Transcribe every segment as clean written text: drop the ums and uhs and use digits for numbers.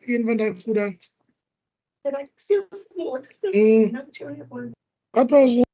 Yun ba na kurang? Like feels smooth. Mm. Not durable. Apa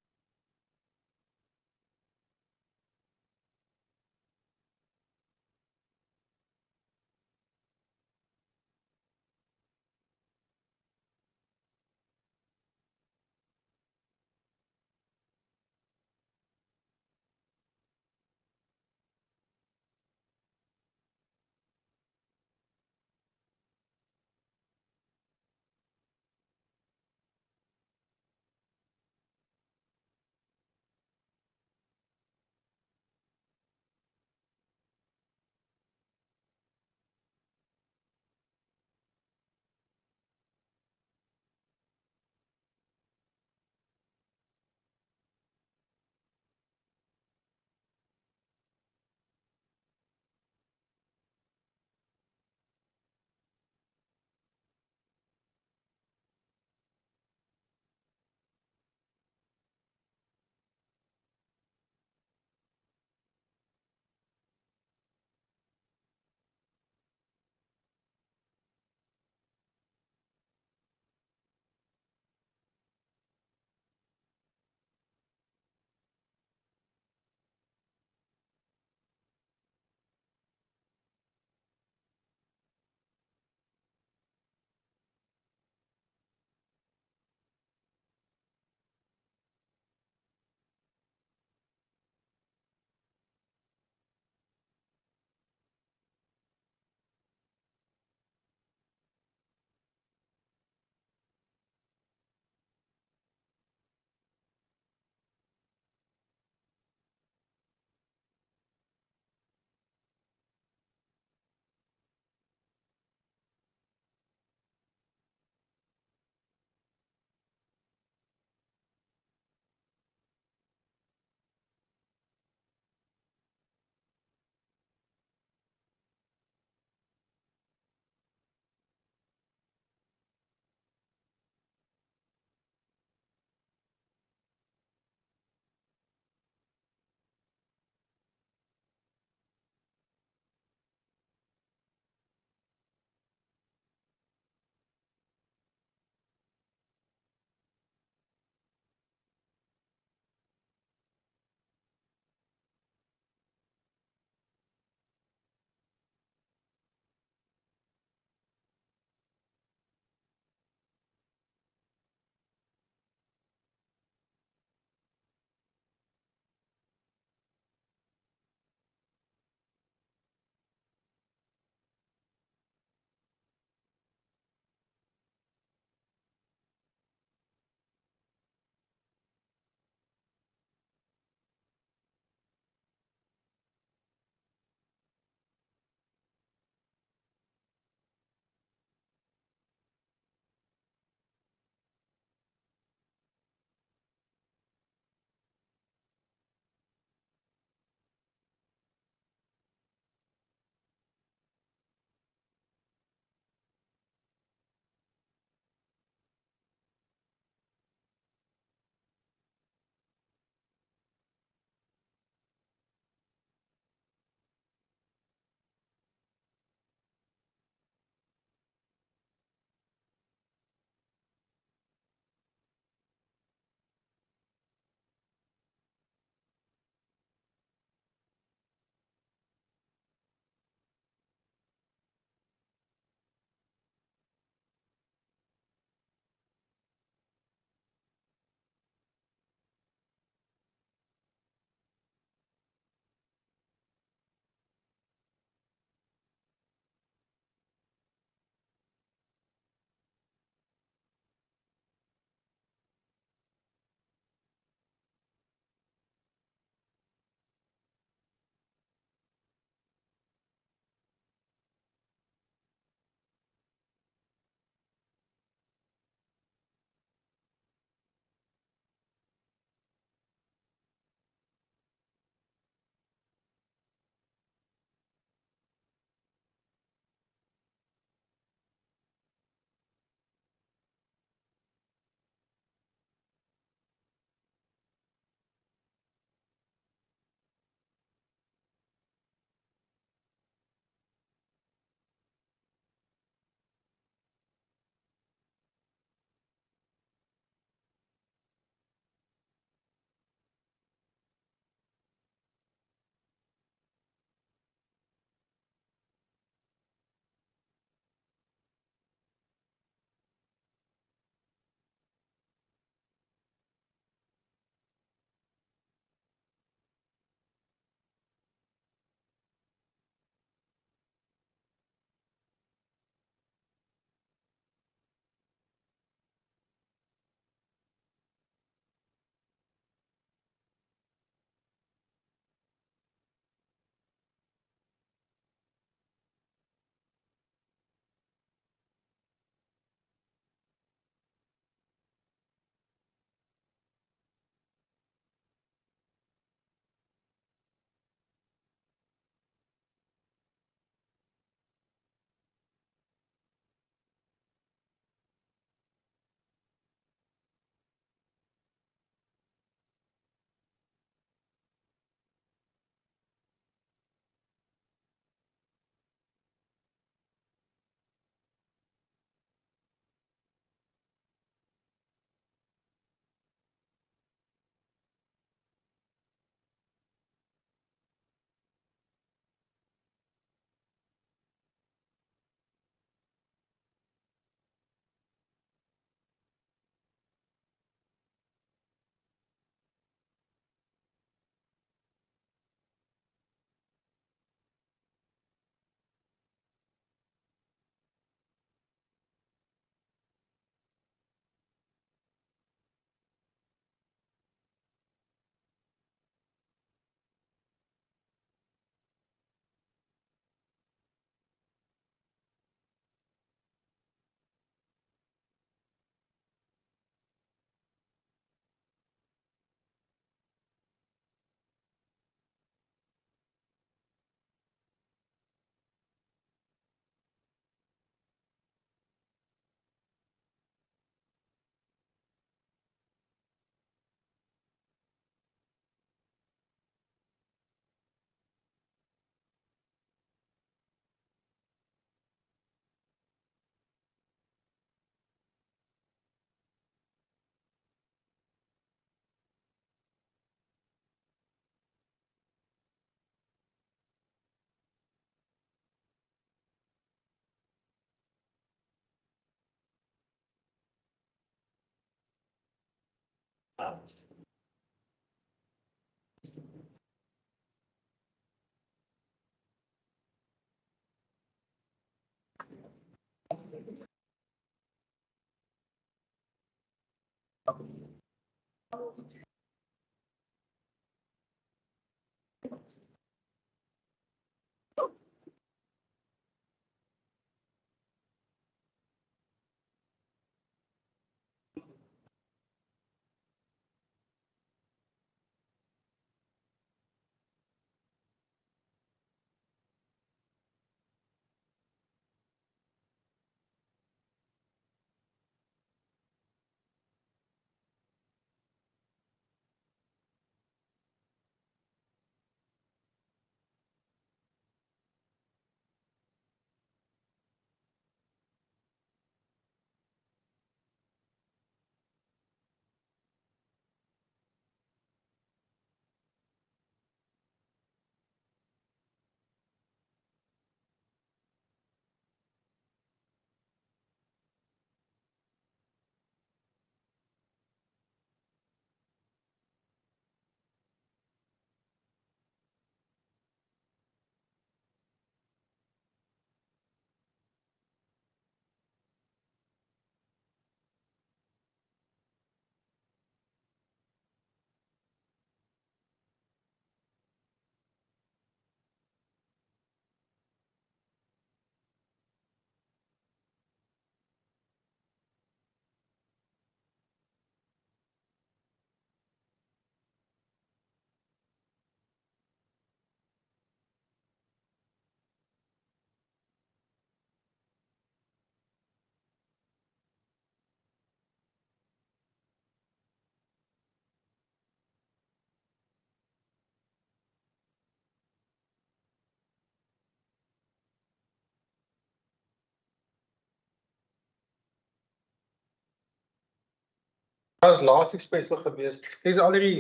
Was laas ekspressie gewees. Dis al die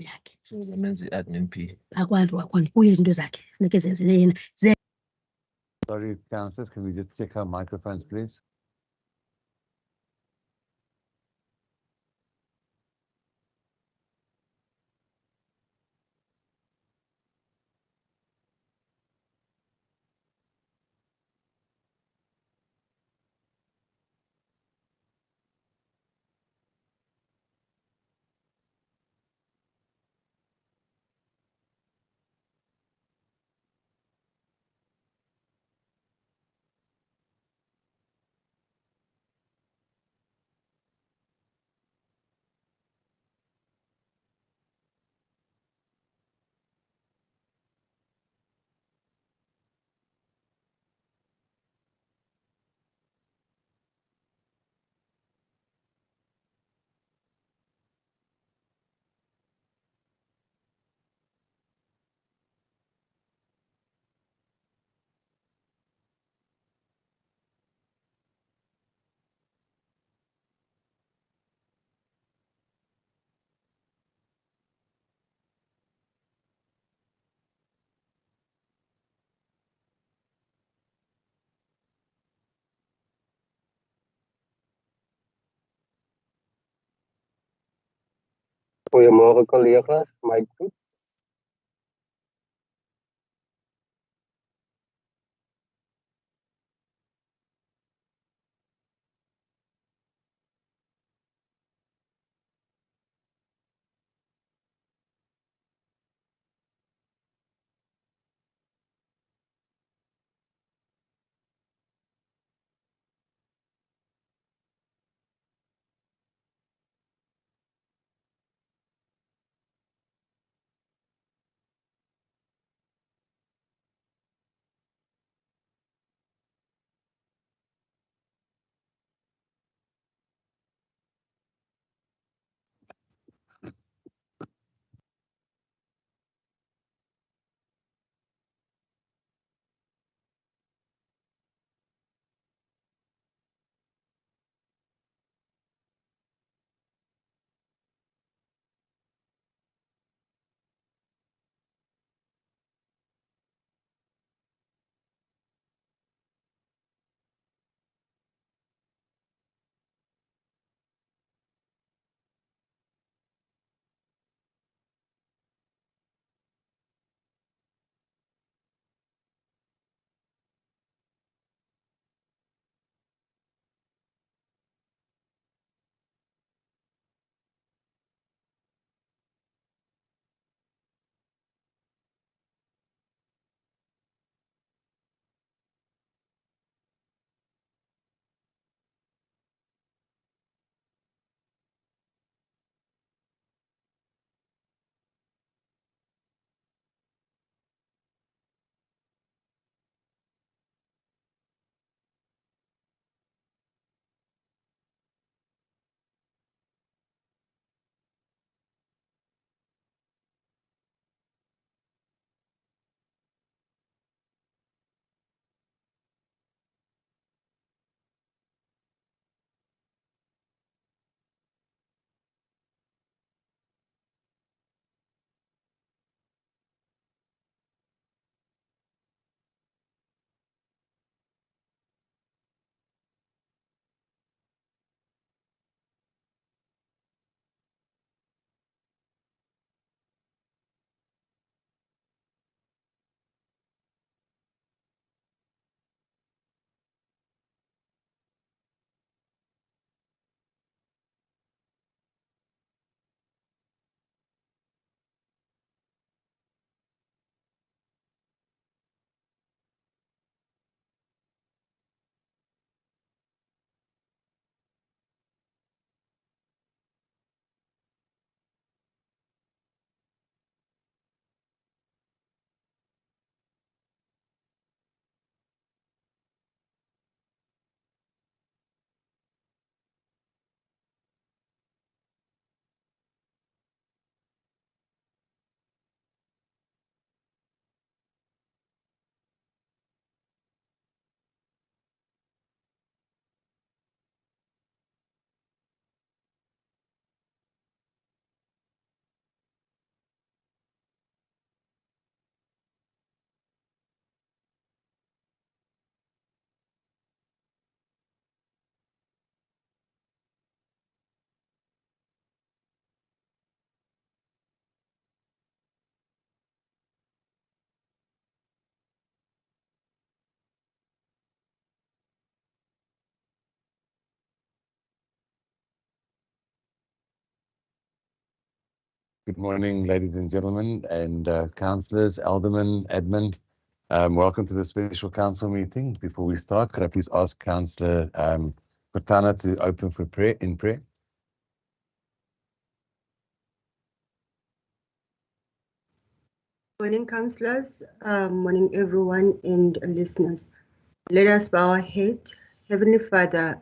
yakhe menze admin P. Akwani kuye izinto zakhe funeke zenzile yena Sorry, councillors, can we just check our microphones, please? Goeiemôre collega's, Mike goed. Good morning, ladies and gentlemen, and councillors, aldermen, admin. Welcome to the special council meeting. Before we start, could I please ask Councillor Patana to open for prayer in prayer? Morning, councillors. Morning, everyone and listeners. Let us bow our head. Heavenly Father,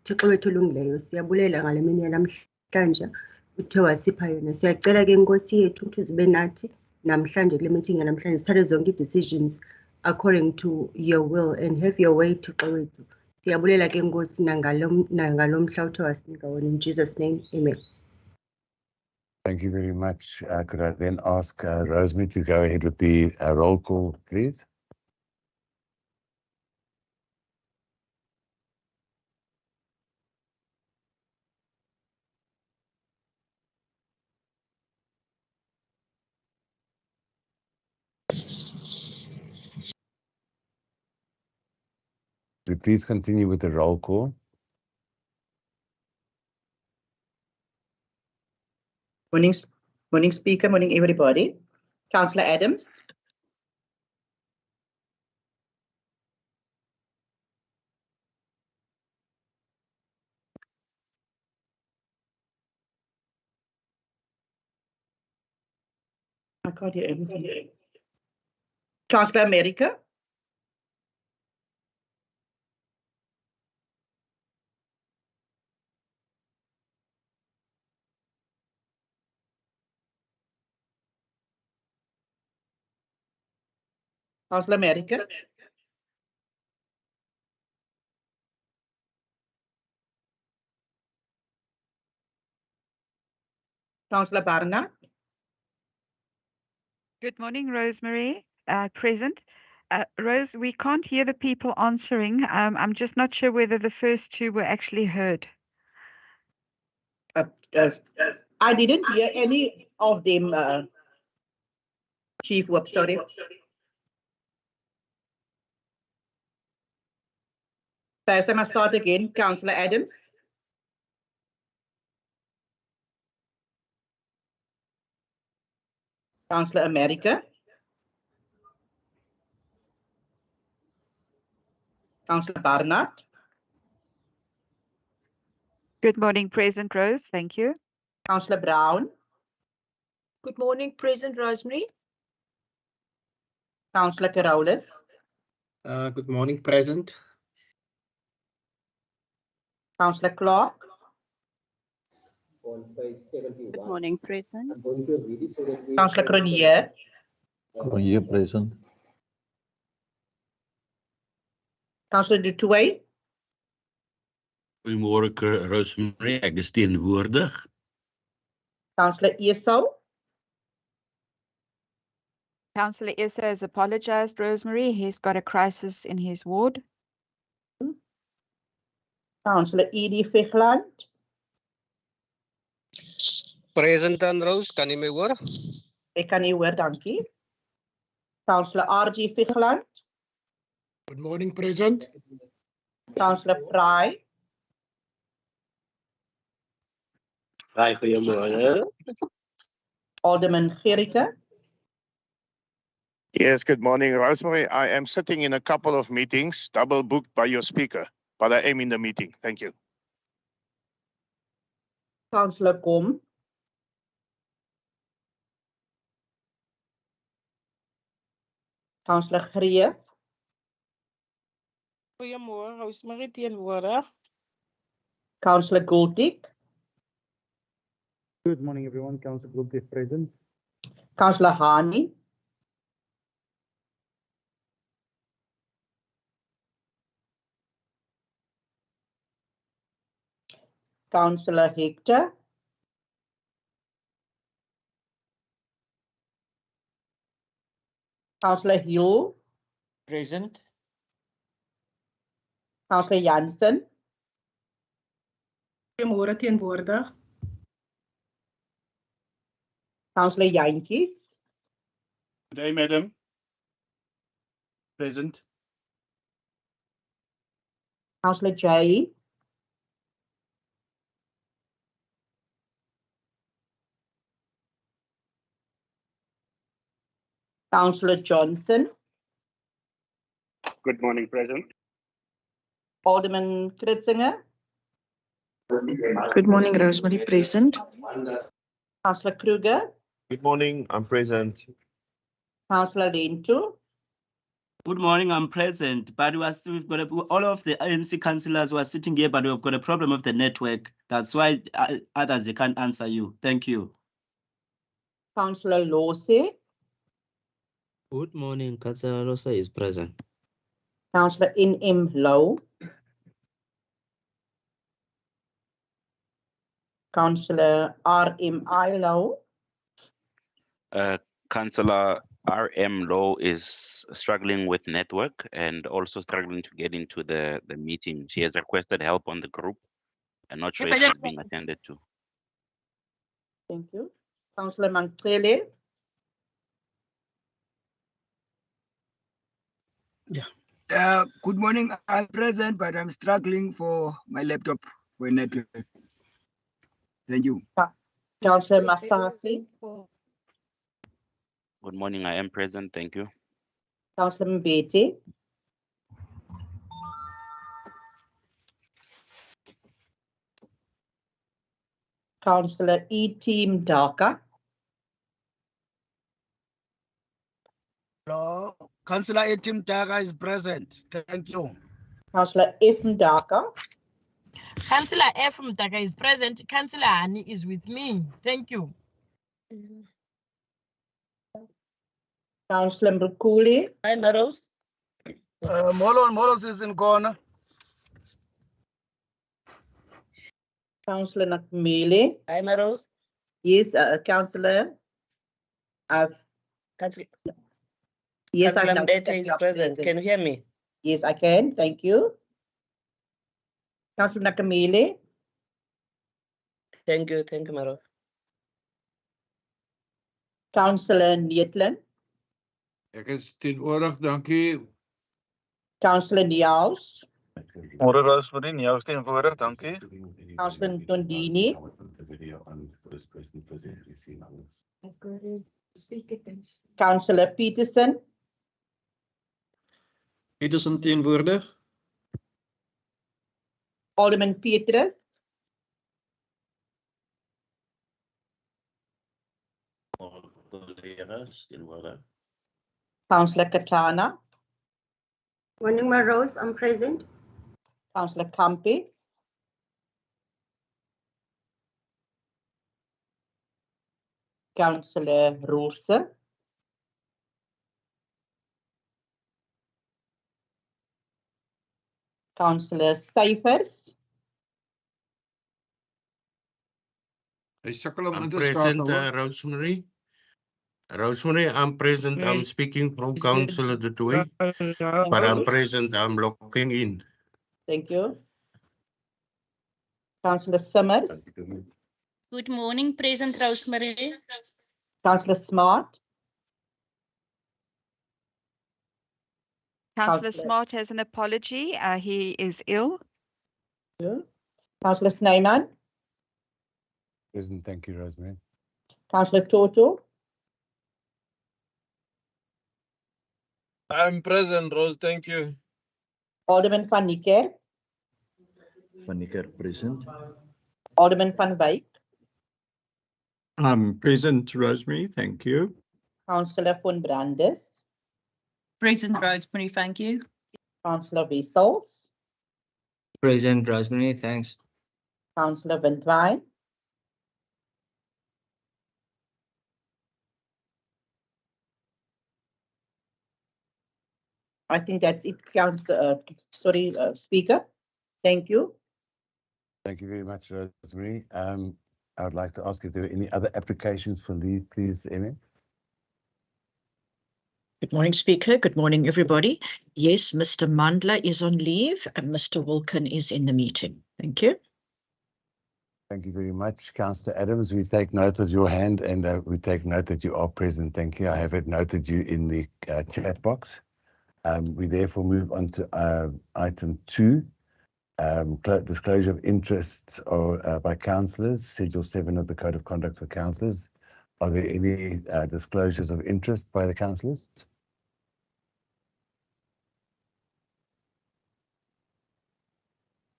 Thixo wethu olungileyo, siyabulela ngale mini yanamhlanje uthe wasipha yona. Siyacela ke Nkosi yethu ukuthi zibe nathi namhlanje kule meeting yanamhlanje sithathe zonke i-decisions according to your will and have your way, Thixo wethu. Siyabulela ke Nkosi nangalo mhla uthe wasinika wona. In Jesus' name, amen. Thank you very much. Could I then ask Rosemary to go ahead with the roll call, please? we please continue with the roll call? Morning Speaker, morning everybody. Councillor Adams. I can't hear anything. Councillor America. Councillor America. Councillor Barnard. Good morning, Rosemary. Present. Rose, we can't hear the people answering. I'm just not sure whether the first two were actually heard. I didn't hear any of them, Chief Whip, sorry. First, I must start again. Councillor Adams. Councillor America. Councillor Barnard. Good morning, Present, Rose. Thank you. Councillor Brown. Good morning, President Rosemary. Councillor Carolus. Good morning, President. Councillor Clark. Good morning, President. Councillor Cronje. Cronje present. Councillor Du Toit. Goeiemôre Rosemary, ek is teenwoordig. Councillor Esau. Councillor Issa has apologized, Rosemary. He's got a crisis in his ward. Councillor Edie Vigland. Present and Rose, kan jy my hoor? Ek kan nie hoor, dankie. Councillor RG Vigland. Good morning, President. Councillor Fry. Hi, goeiemôre. Alderman Gericke. Yes, good morning, Rosemary. I am sitting in a couple of meetings, double booked by your speaker, but I am in the meeting. Thank you. Councillor Kom. Councillor Greef. Goeiemôre, Rosemary teenwoordig. Councillor Goldtick. Good morning, everyone. Councillor Goldtick present. Councillor Hani. Councillor Hector. Councillor Hill. Present. Councillor Jansen. Goeiemôre teenwoordig. Councillor Jantjies. Good day, Madam. Present. Councillor Jay. Councillor Johnson. Good morning, President. Alderman Kritzinger. Good morning, Rosemary present. Councillor Kruger. Good morning, I'm present. Councillor Lento. Good morning, I'm present, but we've got all of the ANC councillors who are sitting here, but we've got a problem with the network. That's why others, they can't answer you. Thank you. Councillor Lose. Good morning, Councillor Rosa is present. Councillor N.M. Low. Councillor R.M.I. Low. Councillor R.M. Low is struggling with network and also struggling to get into the meeting. She has requested help on the group. I'm not sure if she's being attended to. Thank you. Councillor Mantrele. Yeah. Good morning. I'm present, but I'm struggling for my laptop for network. Thank you. Councillor Masasi. Good morning. I am present. Thank you. Councillor Mbete. Councillor E-Team Daka. Hello, Councillor Etim Daga is present. Thank you. Councillor F. Daka. Councillor F. Mdaka is present. Councillor Hani is with me. Thank you. Councillor Mrukuli. Hi, Maros. Molos is in corner. Councillor Nakmele. Hi, Maros. Yes, Councillor. Yes, Councillor I'm Mbete is present. Can you hear me? Yes, I can. Thank you. Councillor Nakamele. Thank you, Maros. Councillor Neetlen. Ek is teenwoordig, dankie. Councillor Niaus. Môre Rosemary, jou teenwoordig, dankie. Councillor Tondini. Councillor Peterson. Peterson teenwoordig. Alderman Petrus. Councillor Katana. Morning, Rose. I'm present. Councillor Kampi. Councillor Rosa. Councillor Cyphers. Hy sukkel om I'm in te present, skakel. Rosemary. Rosemary, I'm present. I'm speaking from Councillor Detoy, but I'm present. I'm logging in. Thank you. Councillor Summers. Good morning, present Rosemary. Councillor Smart. Councillor Smart has an apology. He is ill. Councillor Snyman. Present. Thank you, Rosemary. Councillor Toto. I'm present, Rose, thank you. Alderman van Niekerk. Van Niekerk present. Alderman van Wyk. I'm present, Rosemary, thank you. Councillor von Brandes. Present, Rosemary, thank you. Councillor Wessels. Present, Rosemary, thanks. Councillor Windwine. I think that's it, Speaker. Thank you. Thank you very much, Rosemary. I would like to ask if there are any other applications for leave, please, Emma. Good morning, Speaker. Good morning, everybody. Yes, Mr. Mandla is on leave and Mr. Wilkin is in the meeting. Thank you. Thank you very much, Councillor Adams. We take note of your hand and we take note that you are present. Thank you. I have noted you in the chat box. We therefore move on to item 2, disclosure of interests by councillors, Schedule 7 of the Code of Conduct for Councillors. Are there any disclosures of interest by the councillors?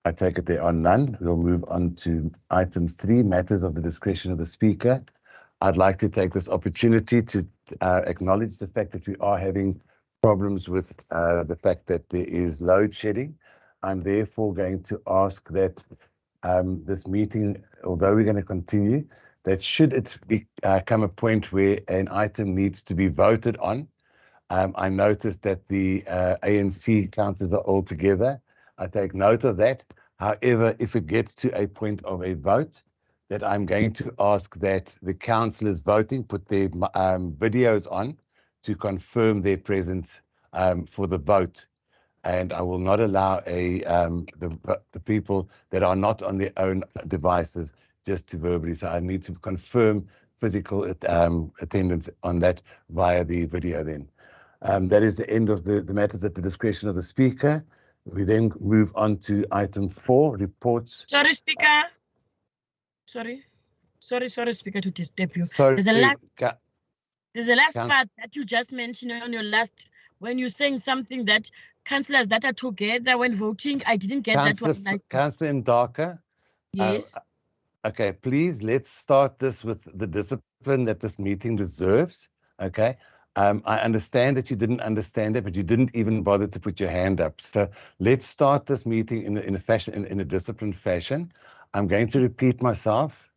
I take it there are none. We'll move on to item 3, matters of the discretion of the Speaker. I'd like to take this opportunity to acknowledge the fact that we are having problems with the fact that there is load shedding. I'm therefore going to ask that this meeting, although we're going to continue, that should it become a point where an item needs to be voted on, I noticed that the ANC councillors are all together. I take note of that. However, if it gets to a point of a vote, that I'm going to ask that the councillors voting put their videos on to confirm their presence for the vote. And I will not allow the people that are not on their own devices just to verbally. So I need to confirm physical attendance on that via the video then. That is the end of the matters at the discretion of the Speaker. We then move on to item 4, reports. Sorry, Speaker. Sorry, Speaker, to disturb you. Sorry, There's a last Council- part that you just mentioned on your last, when you're saying something that councillors that are together when voting. I didn't get that one. Councillor Ndaka. Yes. Okay, please, let's start this with the discipline that this meeting deserves. Okay. I understand that you didn't understand it, but you didn't even bother to put your hand up. So let's start this meeting in a disciplined fashion. I'm going to repeat myself.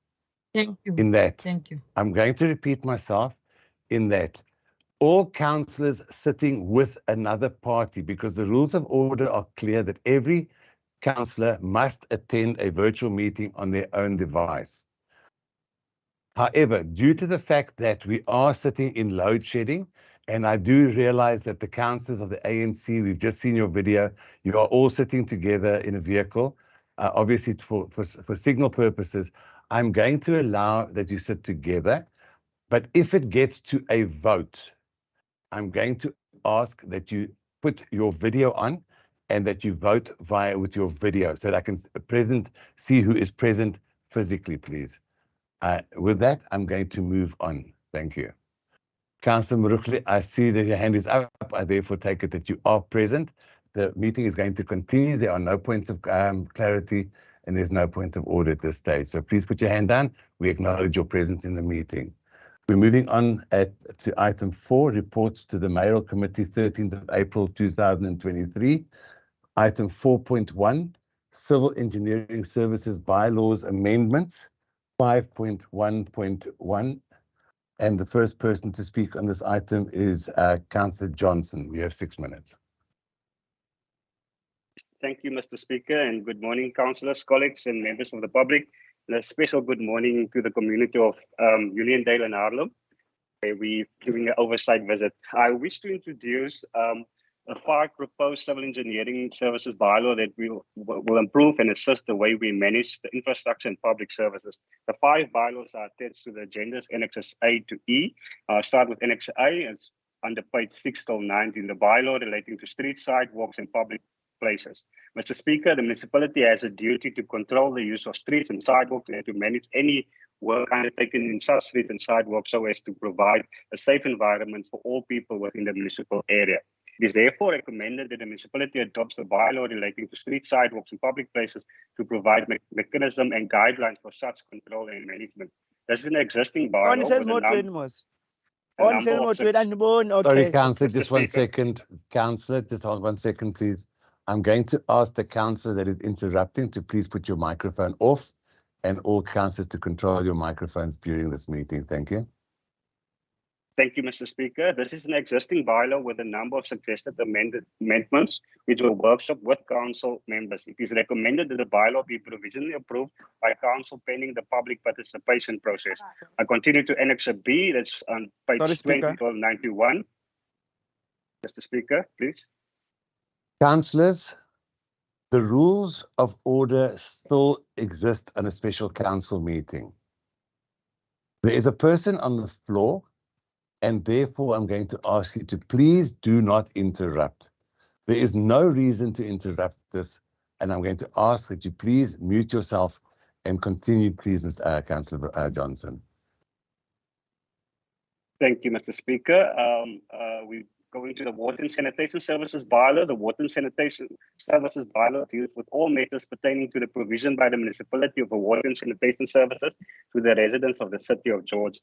Thank you. In that. Thank you. I'm going to repeat myself in that all councillors sitting with another party, because the rules of order are clear that every councillor must attend a virtual meeting on their own device. However, due to the fact that we are sitting in load shedding, and I do realize that the councillors of the ANC, we've just seen your video, you are all sitting together in a vehicle, obviously for signal purposes, I'm going to allow that you sit together. But if it gets to a vote, I'm going to ask that you put your video on and that you vote with your video so that I can see who is present physically, please. With that, I'm going to move on. Thank you. Councillor Murugli, I see that your hand is up. I therefore take it that you are present. The meeting is going to continue. There are no points of clarity and there's no point of order at this stage. So please put your hand down. We acknowledge your presence in the meeting. We're moving on to item 4, reports to the Mayoral Committee, 13th of April 2023. Item 4.1, Civil Engineering Services Bylaws Amendment, 5.1.1. And the first person to speak on this item is Councillor Johnson. We have 6 minutes. Thank you, Mr. Speaker, and good morning, councillors, colleagues, and members of the public. And a special good morning to the community of Uniondale and Haarlem, where we're doing an oversight visit. I wish to introduce a 5 proposed civil engineering services bylaw that will improve and assist the way we manage the infrastructure and public services. The 5 bylaws are attached to the agendas annexes A to E. I'll start with Annex A. It's under page 6 till 19, the bylaw relating to street sidewalks and public places. Mr. Speaker, the municipality has a duty to control the use of streets and sidewalks and to manage any work undertaken in such streets and sidewalks so as to provide a safe environment for all people within the municipal area. It is therefore recommended that the municipality adopts the bylaw relating to street sidewalks and public places to provide mechanism and guidelines for such control and management. This is an existing bylaw. Sorry, Councillor, just 1 second. Councillor, just hold 1 second, please. I'm going to ask the councillor that is interrupting to please put your microphone off and all councillors to control your microphones during this meeting. Thank you. Thank you, Mr. Speaker. This is an existing bylaw with a number of suggested amendments, which will workshop with council members. It is recommended that the bylaw be provisionally approved by council pending the public participation process. I continue to Annex B, that's on page 20-91. Mr. Speaker, please. Councillors, the rules of order still exist on a special council meeting. There is a person on the floor, and therefore I'm going to ask you to please do not interrupt. There is no reason to interrupt this, and I'm going to ask that you please mute yourself and continue, please, Mr. Councillor Johnson. Thank you, Mr. Speaker. We're going to the Water and Sanitation Services bylaw. The Water and Sanitation Services bylaw deals with all matters pertaining to the provision by the municipality of water and sanitation services to the residents of the city of George.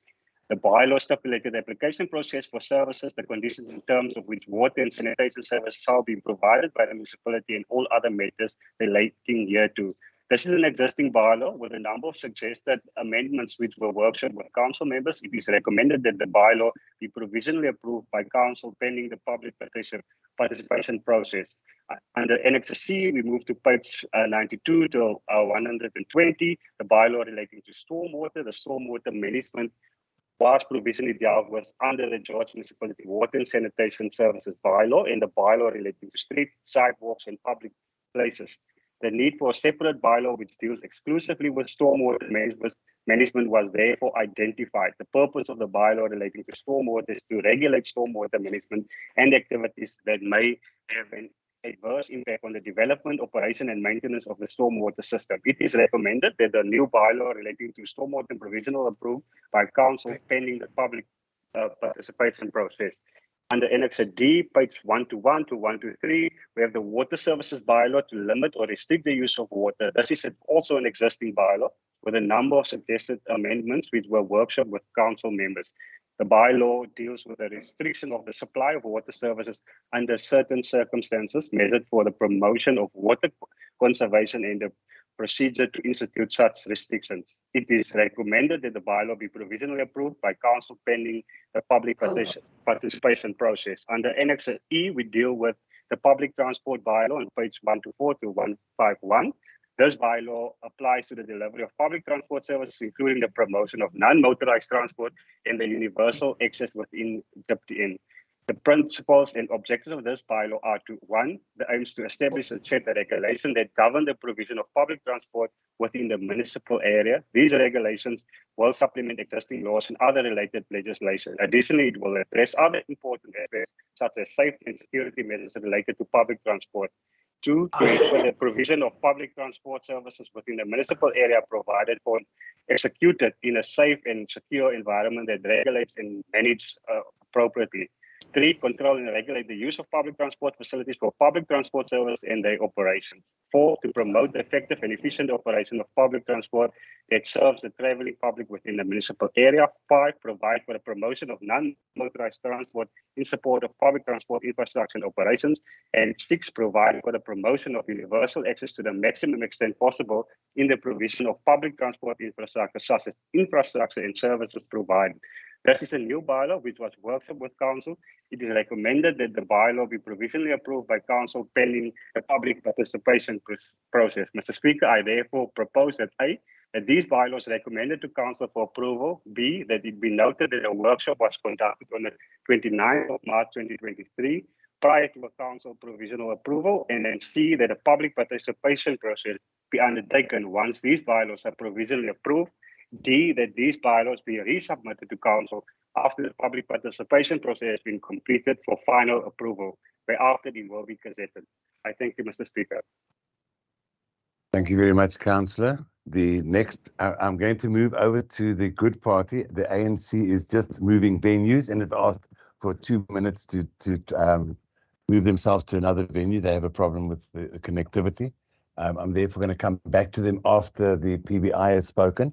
The bylaw stipulated the application process for services, the conditions and terms of which water and sanitation service shall be provided by the municipality and all other matters relating hereto. This is an existing bylaw with a number of suggested amendments which were workshopped with council members. It is recommended that the bylaw be provisionally approved by council pending the public participation process. Under Annex C, we move to page 92 to 120, the bylaw relating to stormwater. The stormwater management was provisionally dealt with under the George Municipality Water and Sanitation Services bylaw and the bylaw relating to street, sidewalks, and public places. The need for a separate bylaw which deals exclusively with stormwater management management was therefore identified. The purpose of the bylaw relating to stormwater is to regulate stormwater management and activities that may have an adverse impact on the development, operation, and maintenance of the stormwater system. It is recommended that the new bylaw relating to stormwater provisional approved by council pending the public participation process. Under Annex D, page 121 to 123, we have the water services bylaw to limit or restrict the use of water. This is also an existing bylaw with a number of suggested amendments which were workshopped with council members. The bylaw deals with the restriction of the supply of water services under certain circumstances measured for the promotion of water conservation and the procedure to institute such restrictions. It is recommended that the bylaw be provisionally approved by council pending the public participation process. Under Annex E, we deal with the public transport bylaw on page 124 to 151. This bylaw applies to the delivery of public transport services, including the promotion of non-motorized transport and the universal access within DIPTN. The principles and objectives of this bylaw are to, 1, the aims to establish and set a regulation that govern the provision of public transport within the municipal area. These regulations will supplement existing laws and other related legislation. Additionally, it will address other important aspects such as safety and security measures related to public transport. 2, to ensure the provision of public transport services within the municipal area provided for executed in a safe and secure environment that regulates and manages appropriately. 3, control and regulate the use of public transport facilities for public transport service and their operations. 4, to promote the effective and efficient operation of public transport that serves the traveling public within the municipal area. 5, provide for the promotion of non-motorized transport in support of public transport infrastructure and operations. And 6, provide for the promotion of universal access to the maximum extent possible in the provision of public transport infrastructure, such as infrastructure and services provided. This is a new bylaw which was worked with council. It is recommended that the bylaw be provisionally approved by council pending the public participation process. Mr. Speaker, I therefore propose that A, that these bylaws recommended to council for approval. B, that it be noted that a workshop was conducted on the 29th of March 2023 prior to a council provisional approval. And then C, that a public participation process be undertaken once these bylaws are provisionally approved. D, that these bylaws be resubmitted to council after the public participation process has been completed for final approval, whereafter it will be gazetted. I thank you, Mr. Speaker. Thank you very much, Councillor. The next, I'm going to move over to the Good Party. The ANC is just moving venues and it's asked for 2 minutes to move themselves to another venue. They have a problem with the connectivity. I'm therefore going to come back to them after the PBI has spoken.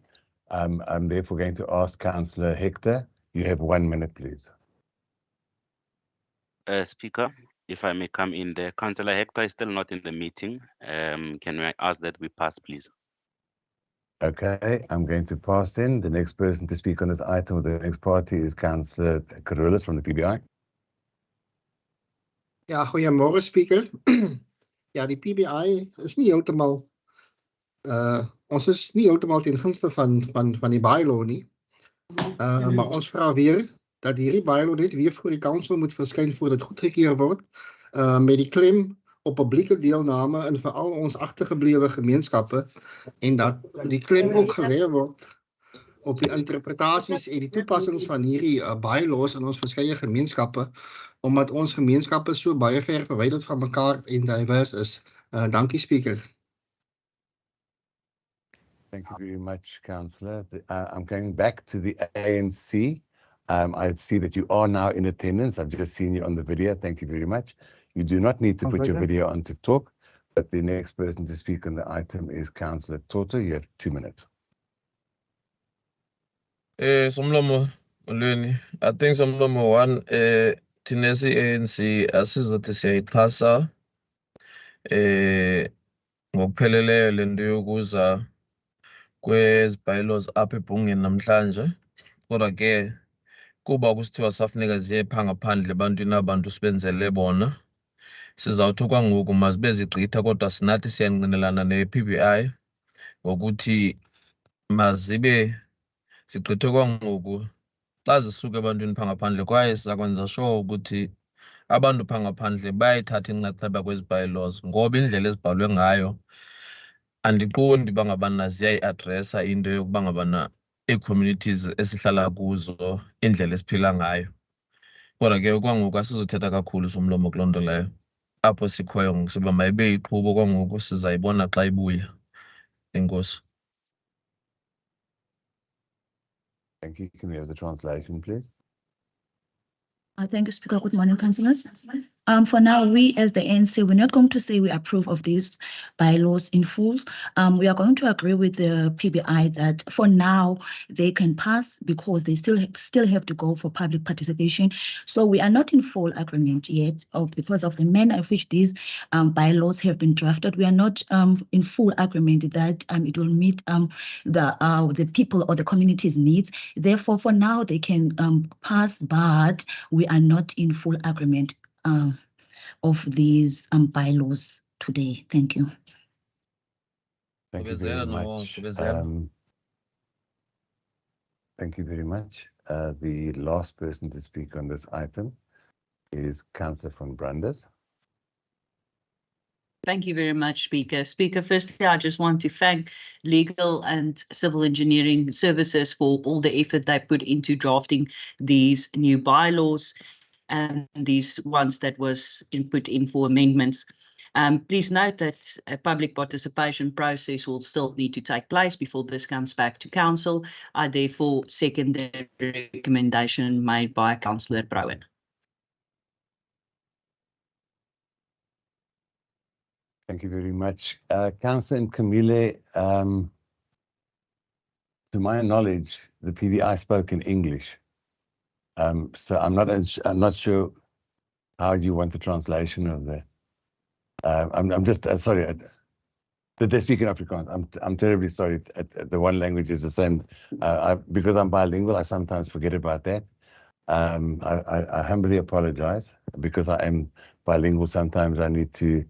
I'm therefore going to ask Councillor Hector, you have 1 minute, please. Speaker, if I may come in there, Councillor Hector is still not in the meeting. Can I ask that we pass, please? Okay, I'm going to pass in. The next person to speak on this item of the next party is Councillor Carolus from the PBI. Ja, goeiemorgen, speaker. Ja, die PBI is nie heeltemal ons is nie heeltemal ten gunste van die bylaw nie. Maar ons vra weer dat hierdie bylaw net weer voor die council moet verskyn voordat dit goedgekeur word, met die klem op publieke deelname in veral ons agtergeblewe gemeenskappe en dat die klem ook gelê word op die interpretasies en die toepassings van hierdie bylaws in ons verskeie gemeenskappe, omdat ons gemeenskappe so baie ver verwyderd van mekaar en diverse is. Dankie, speaker. Thank you very much, Councillor. I'm going back to the ANC. I see that you are now in attendance. I've just seen you on the video. Thank you very much. You do not need to put your video on to talk, but the next person to speak on the item is Councillor Toto. You have 2 minutes. Somlomo Lweni, I think Somlomo 1, Tinesi ANC asizothi siyayixhasa ngokupheleleyo lento yokuza kwezi-bylaws apha ebhungeni namhlanje, kodwa ke kuba kusithiwa safuneka ziye phaa ngaphandle ebantwini abantu sibenzele bona, sizawuthi okwangoku mazibe zigqitha kodwa sinathi siyanqinelana ne-PBI ngokuthi mazibe zigqithe okwangoku xa zisuka ebantwini phaa ngaphandle, kwaye sizakwenza sure ukuthi abantu phaa ngaphandle bayayithatha inxaxheba kwezi-bylaws ngoba indlela ezibhalwe ngayo andiqondi uba ngabana ziyayi-adresa into yokuba ngabana ii-communities esihlala kuzo indlela esiphila ngayo. Kodwa ke kwangoku asizothetha kakhulu somlomo kuloo nto leyo. Apho sikhoyo ngoku siba mayibe iqhubo kwangoku sizayibona xa ibuya. Enkosi. Thank you. Can we have the translation, please? Thank you, Speaker. Good morning, councillors. For now, we as the ANC, we're not going to say we approve of these bylaws in full. We are going to agree with the PBI that for now they can pass because they still have to go for public participation. So we are not in full agreement yet, because of the manner in which these bylaws have been drafted. We are not in full agreement that it will meet the people or the community's needs. Therefore, for now they can pass, but we are not in full agreement of these bylaws today. Thank you. Thank you very much. Thank you very much. The last person to speak on this item is Councillor van Brandert. Thank you very much, Speaker. Speaker, firstly, I just want to thank legal and civil engineering services for all the effort they put into drafting these new bylaws and these ones that was put in for amendments. Please note that a public participation process will still need to take place before this comes back to Council. I therefore second the recommendation made by Councillor Browen. Thank you very much. Councillor Camille, to my knowledge, the PBI spoke in English. So I'm not sure how you want the translation of that. I'm just sorry that they speak in Afrikaans. I'm terribly sorry. The one language is the same. Because I'm bilingual, I sometimes forget about that. I humbly apologize because I am bilingual. Sometimes I need to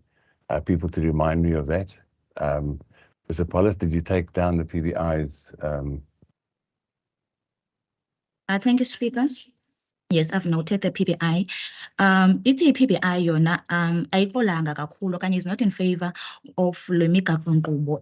people to remind me of that. Mr. Paulus, did you take down the PBI's? Thank you, Speaker. Yes, I've noted the PBI. Iti PBI yona ayikolanga kakhulu okanye is not in favor of le migaqo-nkqubo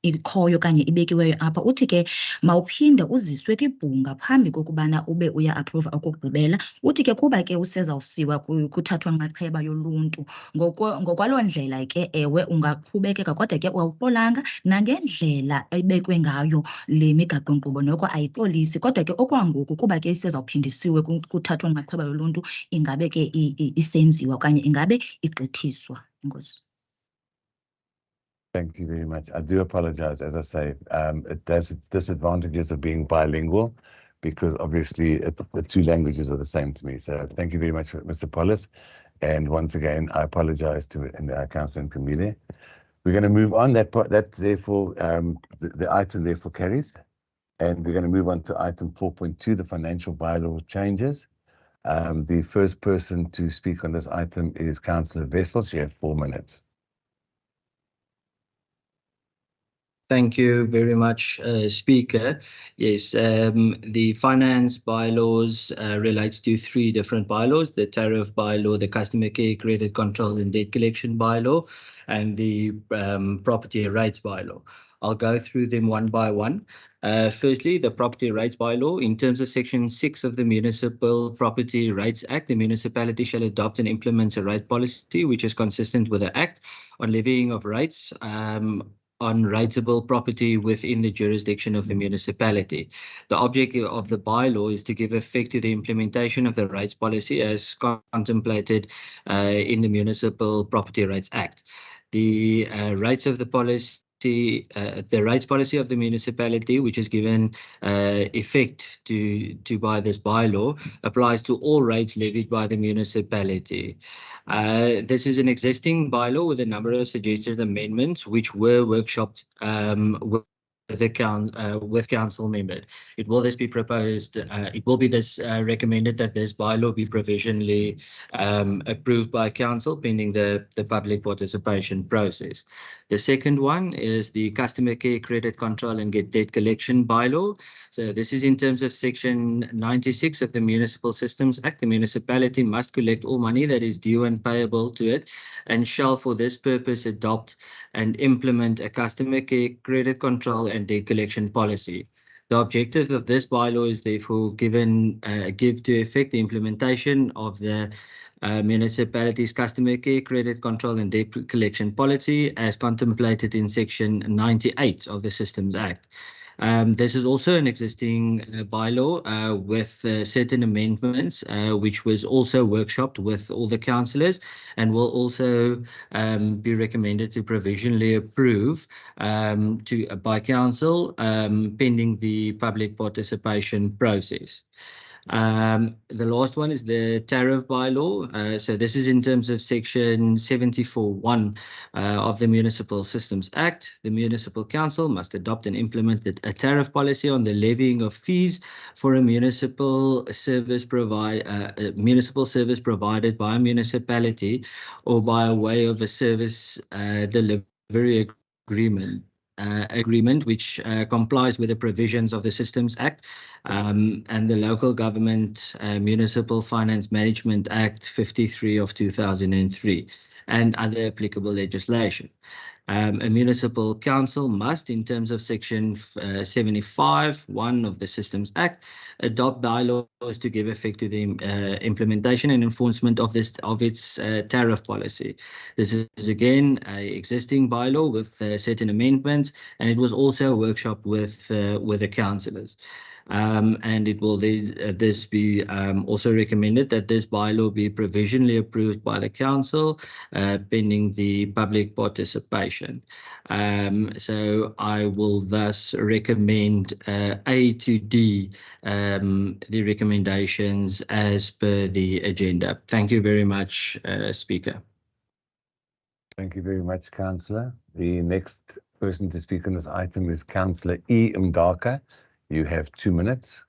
ikhoyo okanye ibekiweyo apha. Uthi ke mawuphinde uziswe kwibhunga phambi kokubana ube uya-approva okokugqibela. Uthi ke kuba ke usezawusiwa kuthathwa nxaxheba yoluntu. Ngokwaloo ndlela ke ewe ungaqhubekeka kodwa ke awuxolanga nangendlela ebekwe ngayo le migaqo-nkqubo noko ayixolisi. Kodwa ke okwangoku kuba ke isezawuphindisiwe kuthathwa nxaxheba yoluntu ingabe ke isenziwa okanye ingabe igqithiswa. Enkosi. Thank you very much. I do apologize. As I say, it has its disadvantages of being bilingual because obviously the two languages are the same to me. So thank you very much, Mr. Paulus. And once again, I apologize to Councillor Camille. We're going to move on. That therefore, the item therefore carries. And we're going to move on to item 4.2, the financial bylaw changes. The first person to speak on this item is Councillor Wessels. You have 4 minutes. Thank you very much, Speaker. Yes, the finance bylaws relates to 3 different bylaws: the tariff bylaw, the customer care, credit control and debt collection bylaw, and the property rights bylaw. I'll go through them one by one. Firstly, the property rights bylaw. In terms of Section 6 of the Municipal Property Rights Act, the municipality shall adopt and implement a right policy which is consistent with the Act on levying of rates on rateable property within the jurisdiction of the municipality. The objective of the bylaw is to give effect to the implementation of the rights policy as contemplated in the Municipal Property Rights Act. The rights of the policy the rights policy of the municipality, which is given effect to by this bylaw, applies to all rates levied by the municipality. This is an existing bylaw with a number of suggested amendments, which were workshopped with council members. It will thus be proposed, it will be recommended that this bylaw be provisionally approved by council pending the public participation process. The second one is the customer care, credit control and debt collection bylaw. So this is in terms of Section 96 of the Municipal Systems Act. The municipality must collect all money that is due and payable to it and shall for this purpose adopt and implement a customer care, credit control and debt collection policy. The objective of this bylaw is therefore give to effect the implementation of the municipality's customer care, credit control and debt collection policy as contemplated in Section 98 of the Systems Act. This is also an existing bylaw with certain amendments, which was also workshopped with all the councillors and will also be recommended to provisionally approve by council pending the public participation process. The last one is the tariff bylaw. So this is in terms of Section 74(1) of the Municipal Systems Act. The Municipal Council must adopt and implement a tariff policy on the levying of fees for a municipal service provided by a municipality or by way of a service delivery agreement which complies with the provisions of the Systems Act and the Local Government Municipal Finance Management Act 53 of 2003 and other applicable legislation. A municipal council must, in terms of Section 75(1) of the Systems Act, adopt bylaws to give effect to the implementation and enforcement of its tariff policy. This is again an existing bylaw with certain amendments, and it was also workshopped with the councillors. And it will this be also recommended that this bylaw be provisionally approved by the council pending the public participation. So I will thus recommend A to D, the recommendations as per the agenda. Thank you very much, Speaker. Thank you very much, Councillor. The next person to speak on this item is Councillor E. Mdaka. You have 2 minutes.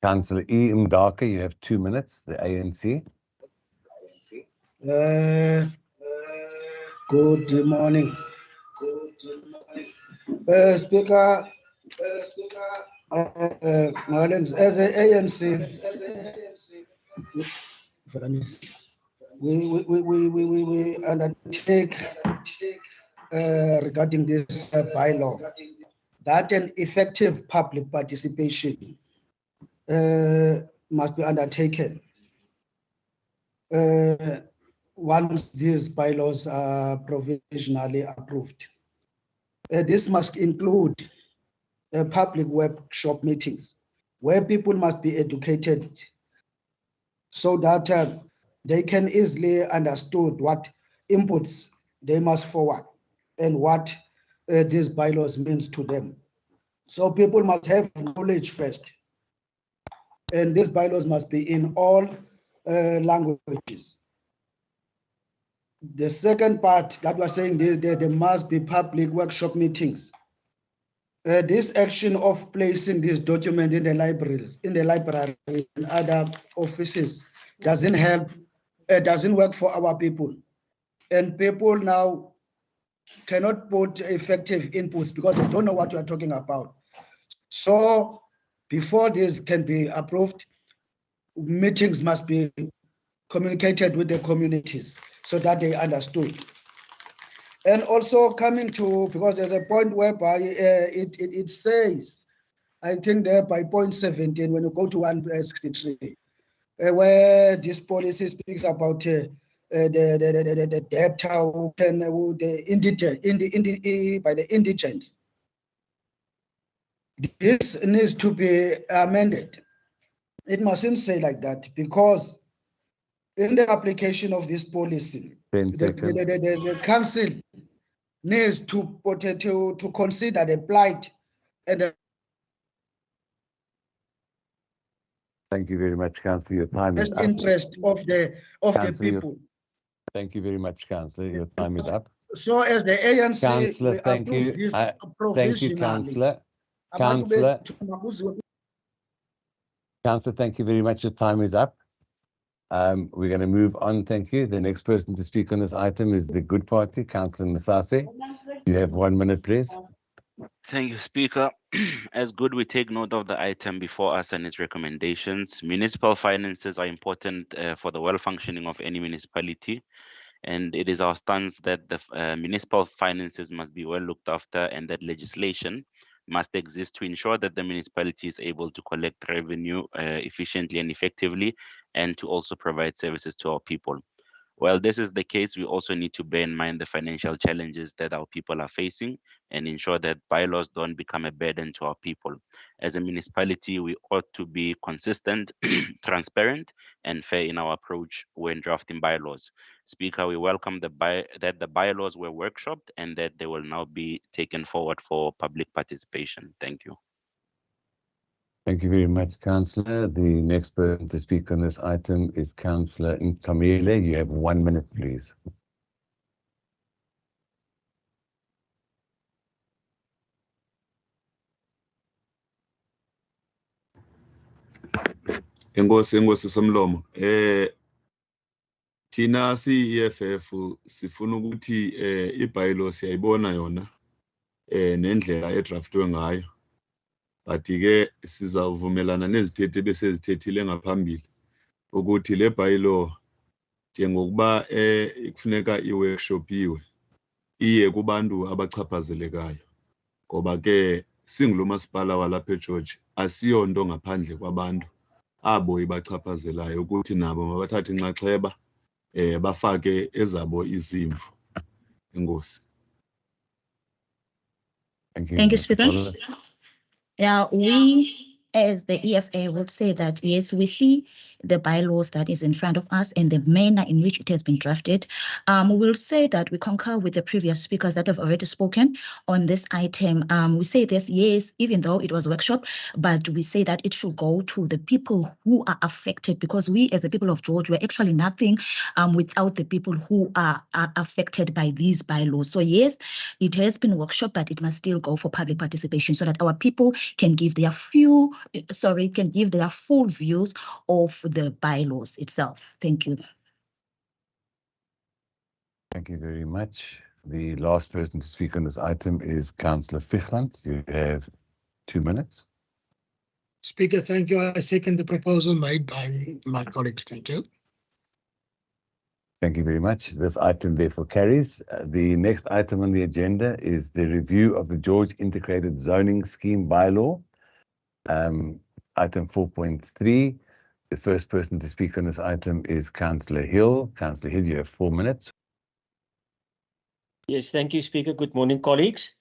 Councillor E. Mdaka, you have 2 minutes, the ANC. Good morning. Speaker, as the ANC, we undertake regarding this bylaw that an effective public participation must be undertaken once these bylaws are provisionally approved. This must include public workshop meetings where people must be educated so that they can easily understood what inputs they must forward and what these bylaws means to them. So people must have knowledge first, and these bylaws must be in all languages. The second part that we're saying there must be public workshop meetings. This action of placing this document in the libraries, and other offices doesn't help, doesn't work for our people. And people now cannot put effective inputs because they don't know what you are talking about. So before this can be approved, meetings must be communicated with the communities so that they understood. And also coming to, because there's a point whereby it says, I think there by point 17, when you go to 163, where this policy speaks about the debtor who can, the indigent, by the indigent. This needs to be amended. It mustn't say like that, because in the application of this policy, the council needs to consider the plight and the Thank you very much, Councillor. Your time is best up. interest of the people. Thank you very much, Councillor. Your time is up. So as the ANC, Councillor, thank you. Thank you, Councillor. Councillor, thank you very much. Your time is up. We're going to move on. Thank you. The next person to speak on this item is the Good Party, Councillor Masase. You have 1 minute, please. Thank you, Speaker. As good, we take note of the item before us and its recommendations. Municipal finances are important for the well-functioning of any municipality, and it is our stance that the municipal finances must be well looked after and that legislation must exist to ensure that the municipality is able to collect revenue efficiently and effectively, and to also provide services to our people. While this is the case, we also need to bear in mind the financial challenges that our people are facing and ensure that bylaws don't become a burden to our people. As a municipality, we ought to be consistent, transparent, and fair in our approach when drafting bylaws. Speaker, we welcome that the bylaws were workshopped and that they will now be taken forward for public participation. Thank you. Thank you very much, Councillor. The next person to speak on this item is Councillor Ntamile. You have 1 minute, please. Enkosi somlomo. Thina si-EFF sifuna ukuthi i-bylaw siyayibona yona nendlela edraftwe ngayo. But ke sizawuvumelana nezithethi besezithethile ngaphambili ukuthi le bylaw njengokuba kufuneka i-workshopiwe iye kubantu abachaphazelekayo, ngoba ke singulo masipala walapha eGeorge asiyonto ngaphandle kwabantu abo ibachaphazelayo ukuthi nabo mabathathe inxaxheba bafake ezabo izimvu. Enkosi. Thank you, Speaker. Yeah, we as the EFA would say that, yes, we see the bylaws that is in front of us and the manner in which it has been drafted. We will say that we concur with the previous speakers that have already spoken on this item. We say this, yes, even though it was a workshop, but we say that it should go to the people who are affected, because we as the people of George, we're actually nothing without the people who are affected by these bylaws. So yes, it has been workshop, but it must still go for public participation so that our people can give their full views of the bylaws itself. Thank you. Thank you very much. The last person to speak on this item is Councillor Fichland. You have 2 minutes. Speaker, thank you. I second the proposal made by my colleagues. Thank you. Thank you very much. This item therefore carries. The next item on the agenda is the review of the George Integrated Zoning Scheme bylaw. Item 4.3. The first person to speak on this item is Councillor Hill. Councillor Hill, you have 4 minutes. Yes, thank you, Speaker. Good morning, colleagues.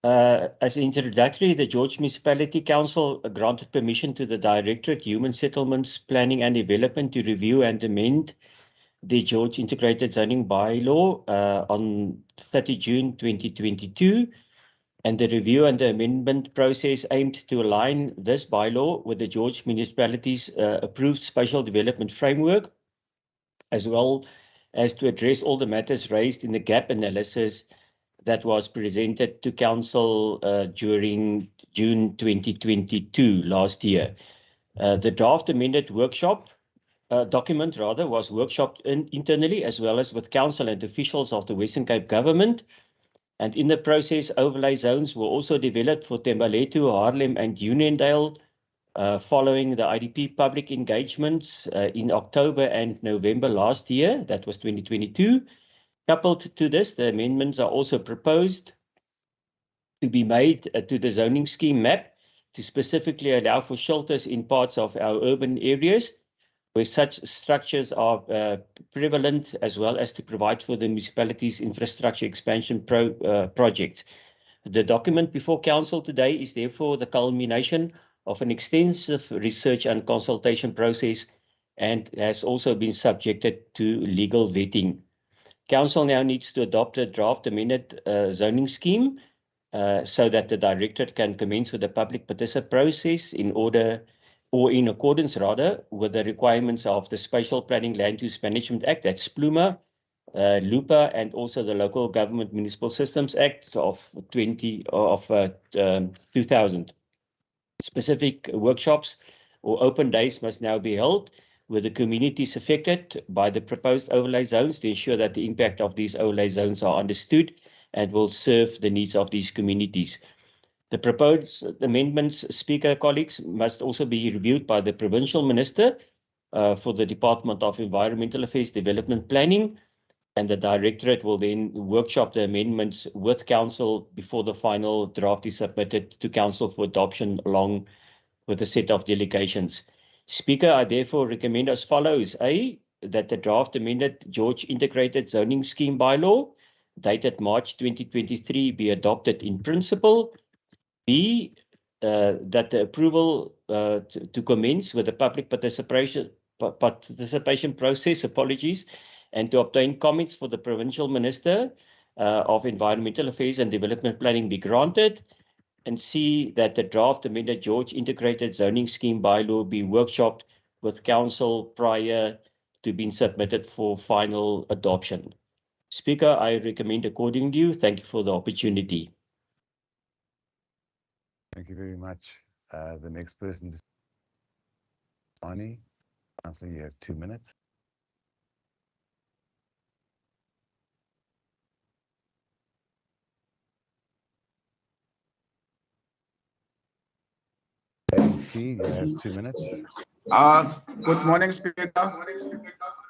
As introductory, the George Municipality Council granted permission to the Directorate Human Settlements, Planning and Development to review and amend the George Integrated Zoning Bylaw on 30 June 2022. And the review and the amendment process aimed to align this bylaw with the George Municipality's approved spatial development framework, as well as to address all the matters raised in the gap analysis that was presented to Council during June 2022 last year. The draft amended document was workshopped internally as well as with Council and officials of the Western Cape Government. And in the process, overlay zones were also developed for Thembalethu, Haarlem and Uniondale following the IDP public engagements in October and November last year, that was 2022. Coupled to this, the amendments are also proposed to be made to the zoning scheme map to specifically allow for shelters in parts of our urban areas where such structures are prevalent, as well as to provide for the municipality's infrastructure expansion projects. The document before Council today is therefore the culmination of an extensive research and consultation process and has also been subjected to legal vetting. Council now needs to adopt a draft amended zoning scheme so that the Directorate can commence with the public participation process in accordance with the requirements of the Spatial Planning Land Use Management Act, that's SPLUMA, LUPA, and also the Local Government Municipal Systems Act of 2000. Specific workshops or open days must now be held with the communities affected by the proposed overlay zones to ensure that the impact of these overlay zones are understood and will serve the needs of these communities. The proposed amendments, Speaker, colleagues, must also be reviewed by the Provincial Minister for the Department of Environmental Affairs Development Planning, and the Directorate will then workshop the amendments with Council before the final draft is submitted to Council for adoption along with a set of delegations. Speaker, I therefore recommend as follows. A, that the draft amended George Integrated Zoning Scheme Bylaw dated March 2023 be adopted in principle. B, that the approval to commence with the public participation process, apologies, and to obtain comments for the Provincial Minister of Environmental Affairs and Development Planning be granted. And C, that the draft amended George Integrated Zoning Scheme Bylaw be workshopped with Council prior to being submitted for final adoption. Speaker, I recommend accordingly. Thank you for the opportunity. Thank you very much. The next person is Ani. Councillor, you have 2 minutes. MC, you have 2 minutes. Good morning, Speaker.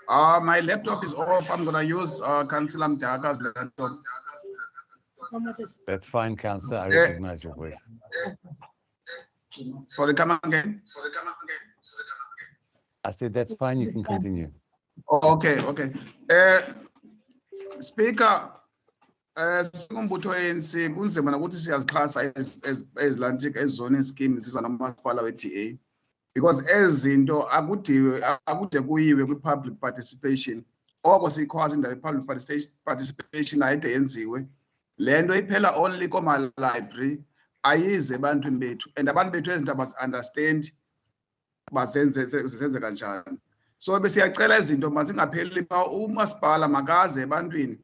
My laptop is off. I'm going to use Councillor Mdaka's laptop. That's fine, Councillor. I recognize your voice. Sorry, come again. I said that's fine. You can continue. Okay. Speaker, sikumbutho ANC kunzima nokuthi siyazixhasa ezilantik ezoning schemes zizanomasipala we-DA because ezinto akude kuyiwe kwi-public participation. Oko siyikhwaza indawo i-public participation ayide yenziwe. Le nto iphela only koma-library ayize ebantwini bethu, and abantu bethu ezinto abazi-understand zisenze kanjani. So besiyacela izinto mazingapheli pha, umasipala makaze ebantwini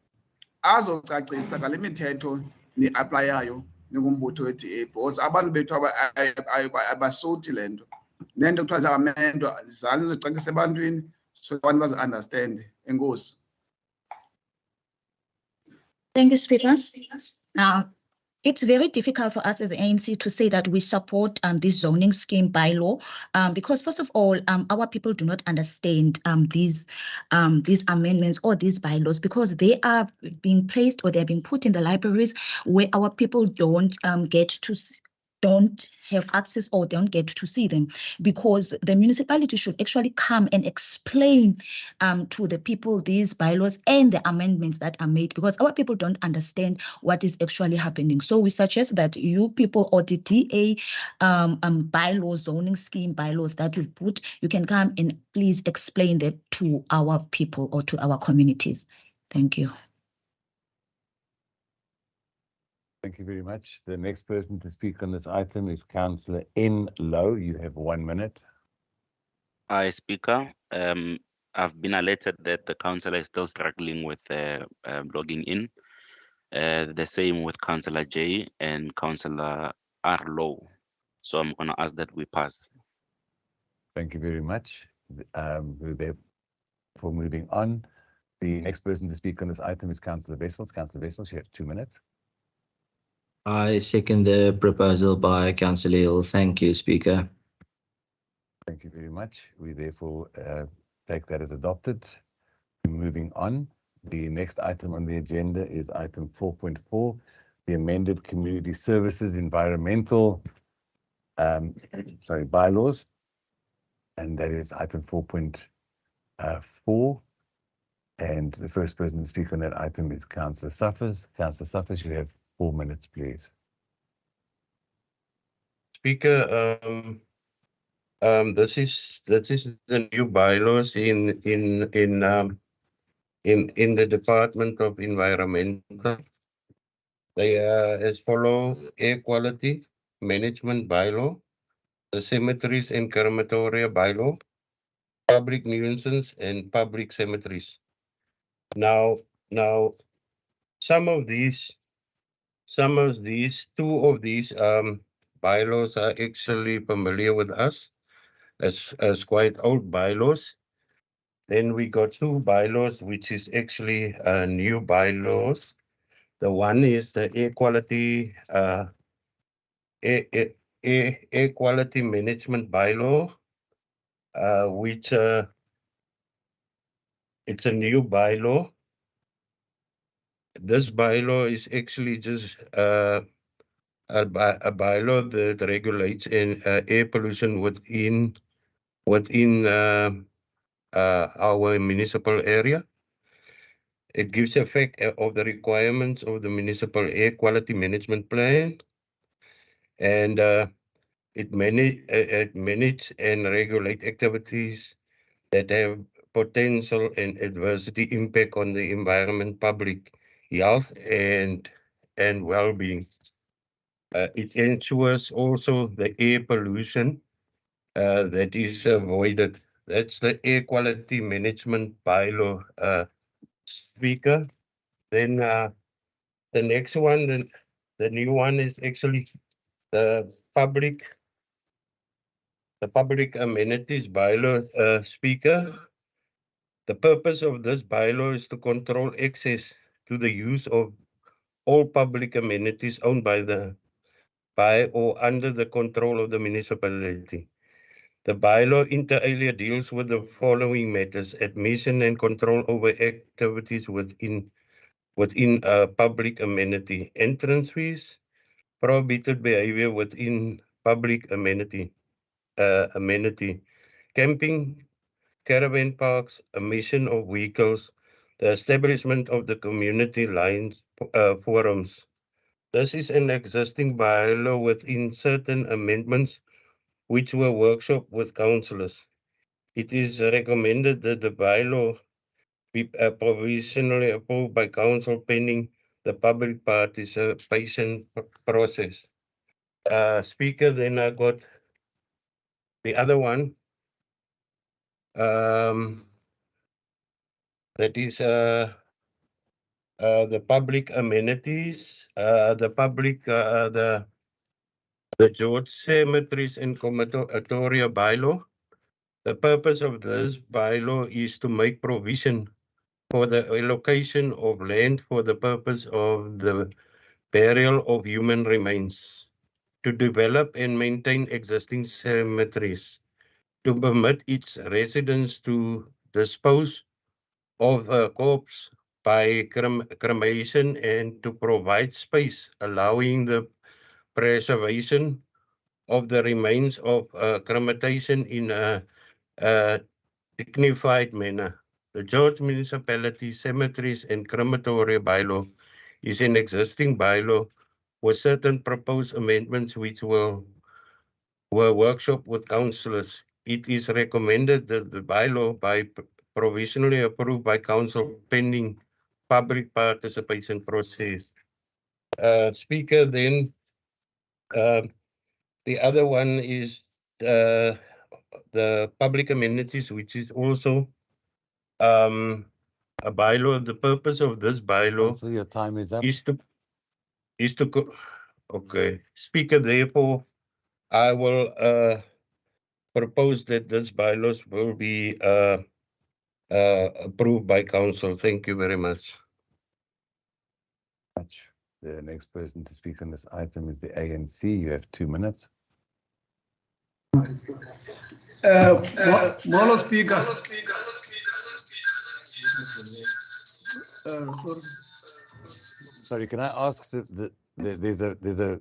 azocacisa ngale mithetho ni-aplayayo ningumbutho we-DA because abantu bethu abasuthi le nto. Nento kuthiwa ziamendo zizali zocacisa ebantwini so abantu bazi-understand. Enkosi. Thank you, Speaker. It's very difficult for us as the ANC to say that we support this zoning scheme bylaw because, first of all, our people do not understand these amendments or these bylaws because they are being placed or they're being put in the libraries where our people don't don't have access or don't get to see them, because the municipality should actually come and explain to the people these bylaws and the amendments that are made, because our people don't understand what is actually happening. So we suggest that you people or the DA bylaws, zoning scheme bylaws that you put, you can come and please explain that to our people or to our communities. Thank you. Thank you very much. The next person to speak on this item is Councillor N. Low. You have 1 minute. Hi, Speaker. I've been alerted that the councillor is still struggling with logging in. The same with Councillor J and Councillor R. Low. So I'm going to ask that we pass. Thank you very much. We're therefore moving on. The next person to speak on this item is Councillor Wessels. Councillor Wessels, you have 2 minutes. I second the proposal by Councillor Hill. Thank you, Speaker. Thank you very much. We therefore take that as adopted. Moving on, the next item on the agenda is item 4.4, the amended community services environmental bylaws, and that is item 4.4. And the first person to speak on that item is Councillor Suffers. Councillor Suffers, you have 4 minutes, please. Speaker, this is the new bylaws in the Department of Environmental. They are as follows: air quality management bylaw, the cemeteries and crematoria bylaw, public nuisance and public cemeteries. Now, two of these bylaws are actually familiar with us as quite old bylaws. Then we got 2 bylaws, which is actually new bylaws. The one is the air quality air quality management bylaw, which it's a new bylaw. This bylaw is actually just a bylaw that regulates air pollution within our municipal area. It gives effect of the requirements of the municipal air quality management plan, and it manage and regulate activities that have potential and adversity impact on the environment, public health, and well-being. It ensures also the air pollution that is avoided. That's the air quality management bylaw, Speaker. Then the next one, the new one is actually the public amenities bylaw, Speaker. The purpose of this bylaw is to control access to the use of all public amenities owned by or under the control of the municipality. The bylaw inter alia deals with the following matters: admission and control over activities within a public amenity, entrance fees, prohibited behavior within public amenity, camping, caravan parks, emission of vehicles, the establishment of the community lines forums. This is an existing bylaw within certain amendments which were workshopped with councillors. It is recommended that the bylaw be provisionally approved by council pending the public participation process. Speaker, then I got the other one. That is the public amenities, the George Cemeteries and Crematoria bylaw. The purpose of this bylaw is to make provision for the allocation of land for the purpose of the burial of human remains, to develop and maintain existing cemeteries, to permit its residents to dispose of a corpse by cremation, and to provide space allowing the preservation of the remains of cremation in a dignified manner. The George Municipality Cemeteries and Crematoria bylaw is an existing bylaw with certain proposed amendments which were workshopped with councillors. It is recommended that the bylaw be provisionally approved by council pending public participation process. Speaker, then the other one is the public amenities, which is also a bylaw. The purpose of this bylaw your time is up. Okay. Speaker, therefore, I will propose that this bylaws will be approved by council. Thank you very much. The next person to speak on this item is the ANC. You have 2 minutes. Molo Speaker. Sorry, can I ask there's a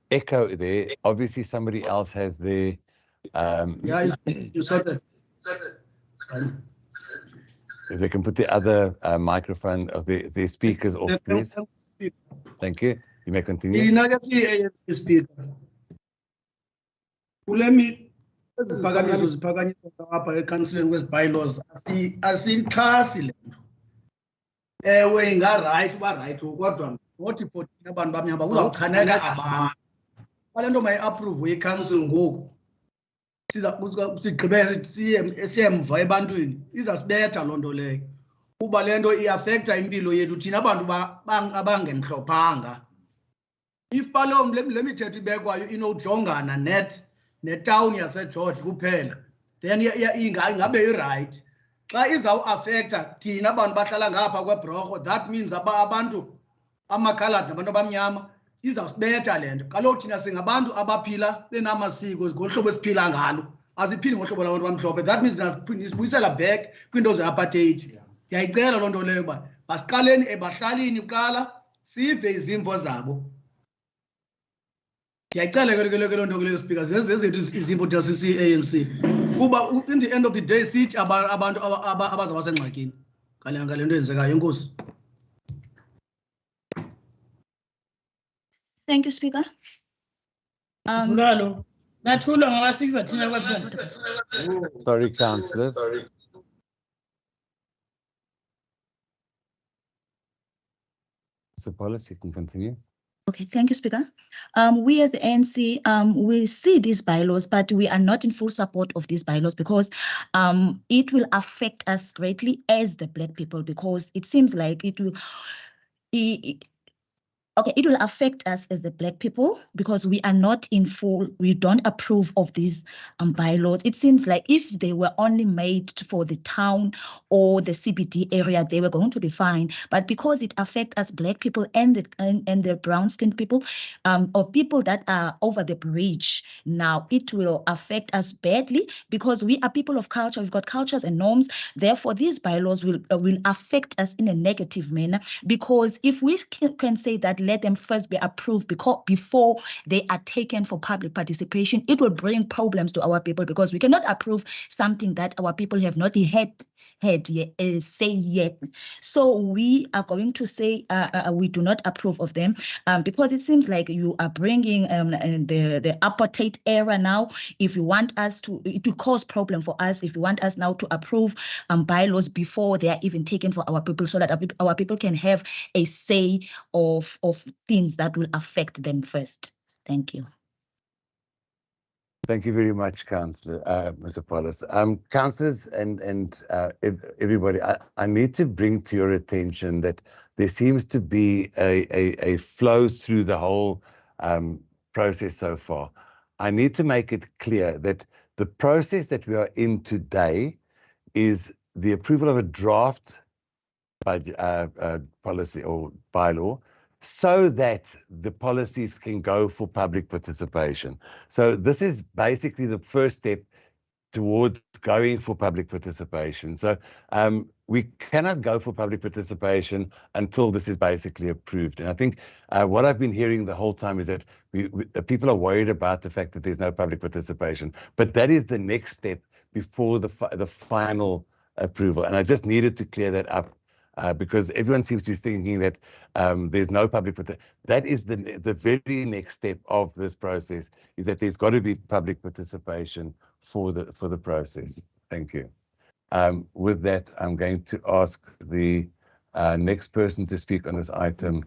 echo there. Obviously, somebody else has their Yeah, you said it. If they can put the other microphone of the speakers off, please. Thank you. You may continue. ANC Speaker. Kulemi iziphakamiso ziphakanyiswa apha ekansileni kwezi-bylaws asiyixhasi le nto. Ewe inga-right uba right kodwa not for thina abantu bamnyama kuzawuchaneka abantu. Kwale nto mayiaphruvwe ikhansile ngoku sigqibele siyemva ebantwini izasibetha loo nto leyo kuba le nto iafektha impilo yethu thina abantu abangemhlophanga. If balom le mithetho ibekwayo inojongana netawuni yaseGeorge kuphela then ingabe irayithi. Xa izawuafektha thina abantu bahlala ngapha kweBrogo, that means abantu amakhaladi nabantu abamnyama izawusibetha le nto. Kaloku thina singabantu abaphila benamasiko ngolu hlobo esiphila ngalo. Aziphili ngohlobo labantu bamhlophe. That means sibuyisela back kwinto ze-apartheid. Ndiyayicela loo nto leyo uba masiqaleni ebahlalini kuqala sive izimvo zabo. Ndiyayicela ke loo nto leyo Speaker, zezethu izimvo thina sisi-ANC. Kuba in the end of the day sithi abantu abazawuba sengxakini ngale nto yenzekayo. Enkosi. Thank you, Speaker. Sorry, councillors. Mr. Paulus, you can continue. Okay, thank you, Speaker. We as the ANC, we see these bylaws, but we are not in full support of these bylaws because it will affect us greatly as the Black people, because it seems like it will affect us as the Black people because we are not in full, we don't approve of these bylaws. It seems like if they were only made for the town or the CBD area, they were going to be fine. But because it affects us Black people and the brown-skinned people, or people that are over the bridge now, it will affect us badly because we are people of culture. We've got cultures and norms. Therefore, these bylaws will affect us in a negative manner, because if we can say that let them first be approved before they are taken for public participation, it will bring problems to our people, because we cannot approve something that our people have not say yet. So we are going to say we do not approve of them because it seems like you are bringing the apartheid era now. If you want us to, it will cause problem for us if you want us now to approve bylaws before they are even taken for our people, so that our people can have a say of things that will affect them first. Thank you. Thank you very much, Councillor, Mr. Paulus. Councillors and everybody, I need to bring to your attention that there seems to be a flow through the whole process so far. I need to make it clear that the process that we are in today is the approval of a draft budget, policy or bylaw, so that the policies can go for public participation. So this is basically the first step towards going for public participation. So we cannot go for public participation until this is basically approved. And I think what I've been hearing the whole time is that people are worried about the fact that there's no public participation, but that is the next step before the final approval. And I just needed to clear that up. Because everyone seems to be thinking that there's no public participation. That is the very next step of this process, is that there's got to be public participation for the process. Thank you. With that, I'm going to ask the next person to speak on this item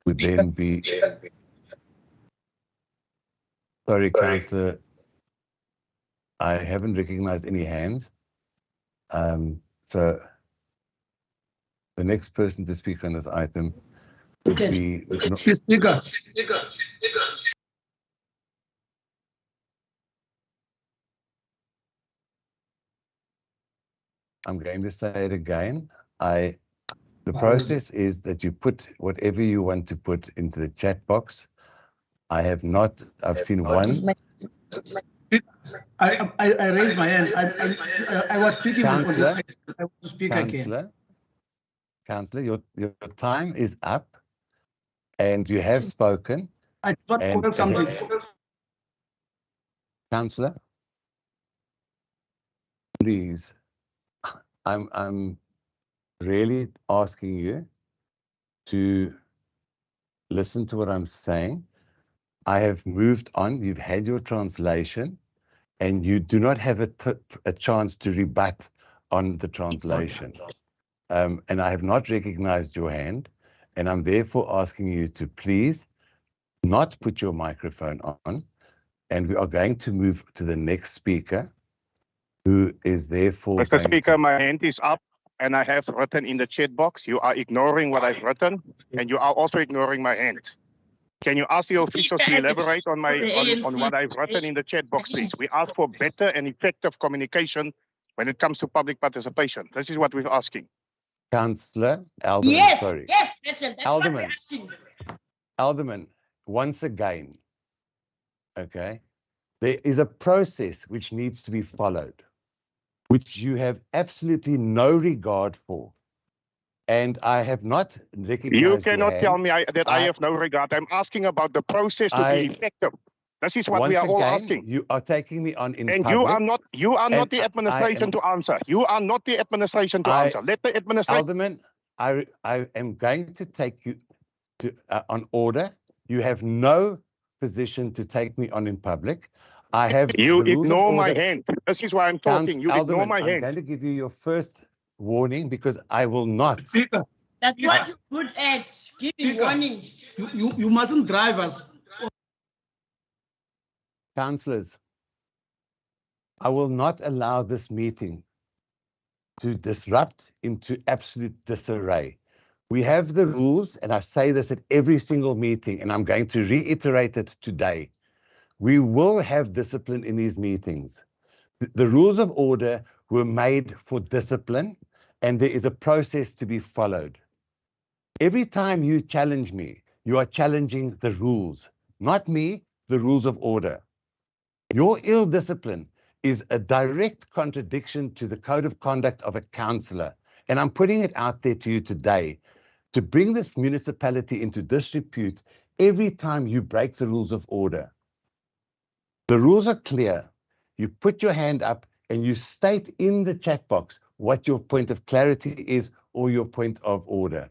would then be. Sorry, Councillor, I haven't recognized any hands. So. The next person to speak on this item would be. Speaker. I'm going to say it again. The process is that you put whatever you want to put into the chat box. I've seen one. I raised my hand. I was speaking on this. I want to speak again. Councillor, your time is up, and you have spoken. I thought something. Councillor, please, I'm really asking you to listen to what I'm saying. I have moved on. You've had your translation, and you do not have a chance to rebut on the translation. And I have not recognized your hand, and I'm therefore asking you to please not put your microphone on, and we are going to move to the next speaker, who is therefore. Mr. Speaker, my hand is up, and I have written in the chat box. You are ignoring what I've written, and you are also ignoring my hand. Can you ask the officials to elaborate on what I've written in the chat box, please? We ask for better and effective communication when it comes to public participation. This is what we're asking. Councillor Alderman, Yes, sorry. yes, that's what we're asking. Alderman, once again, okay, there is a process which needs to be followed, which you have absolutely no regard for. And I have not recognized You your cannot hand. tell me that I have no regard. I'm asking about the process to be effective. This is what we are all asking. You are taking me on in and public. You are not the and administration to answer. You are not the administration to answer. Let the administration. Alderman, I am going to take you to on order. You have no position to take me on in public. I have. You the rules of ignore my order. hand. This is why I'm talking. You Alderman, ignore my I'm hand. going to give you your first warning because I will not. That's what you're good at, giving warnings. You mustn't drive us. Councillors, I will not allow this meeting to disrupt into absolute disarray. We have the rules, and I say this at every single meeting, and I'm going to reiterate it today. We will have discipline in these meetings. The rules of order were made for discipline, and there is a process to be followed. Every time you challenge me, you are challenging the rules, not me, the rules of order. Your ill discipline is a direct contradiction to the code of conduct of a councillor, and I'm putting it out there to you today to bring this municipality into disrepute every time you break the rules of order. The rules are clear. You put your hand up and you state in the chat box what your point of clarity is or your point of order.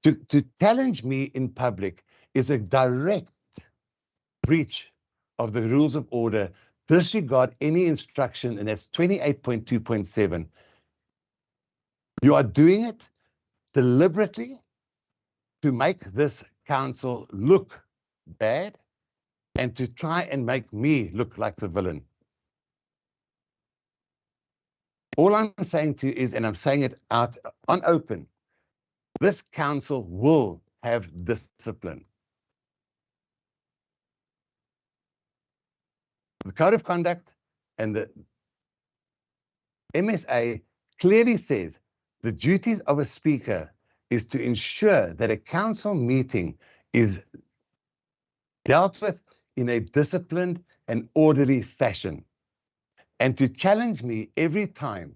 To challenge me in public is a direct breach of the rules of order, disregard any instruction, and that's 28.2.7. You are doing it deliberately to make this council look bad and to try and make me look like the villain. All I'm saying to you is, and I'm saying it out on open, this council will have discipline. The Code of Conduct and the MSA clearly says the duties of a speaker is to ensure that a council meeting is dealt with in a disciplined and orderly fashion. And to challenge me every time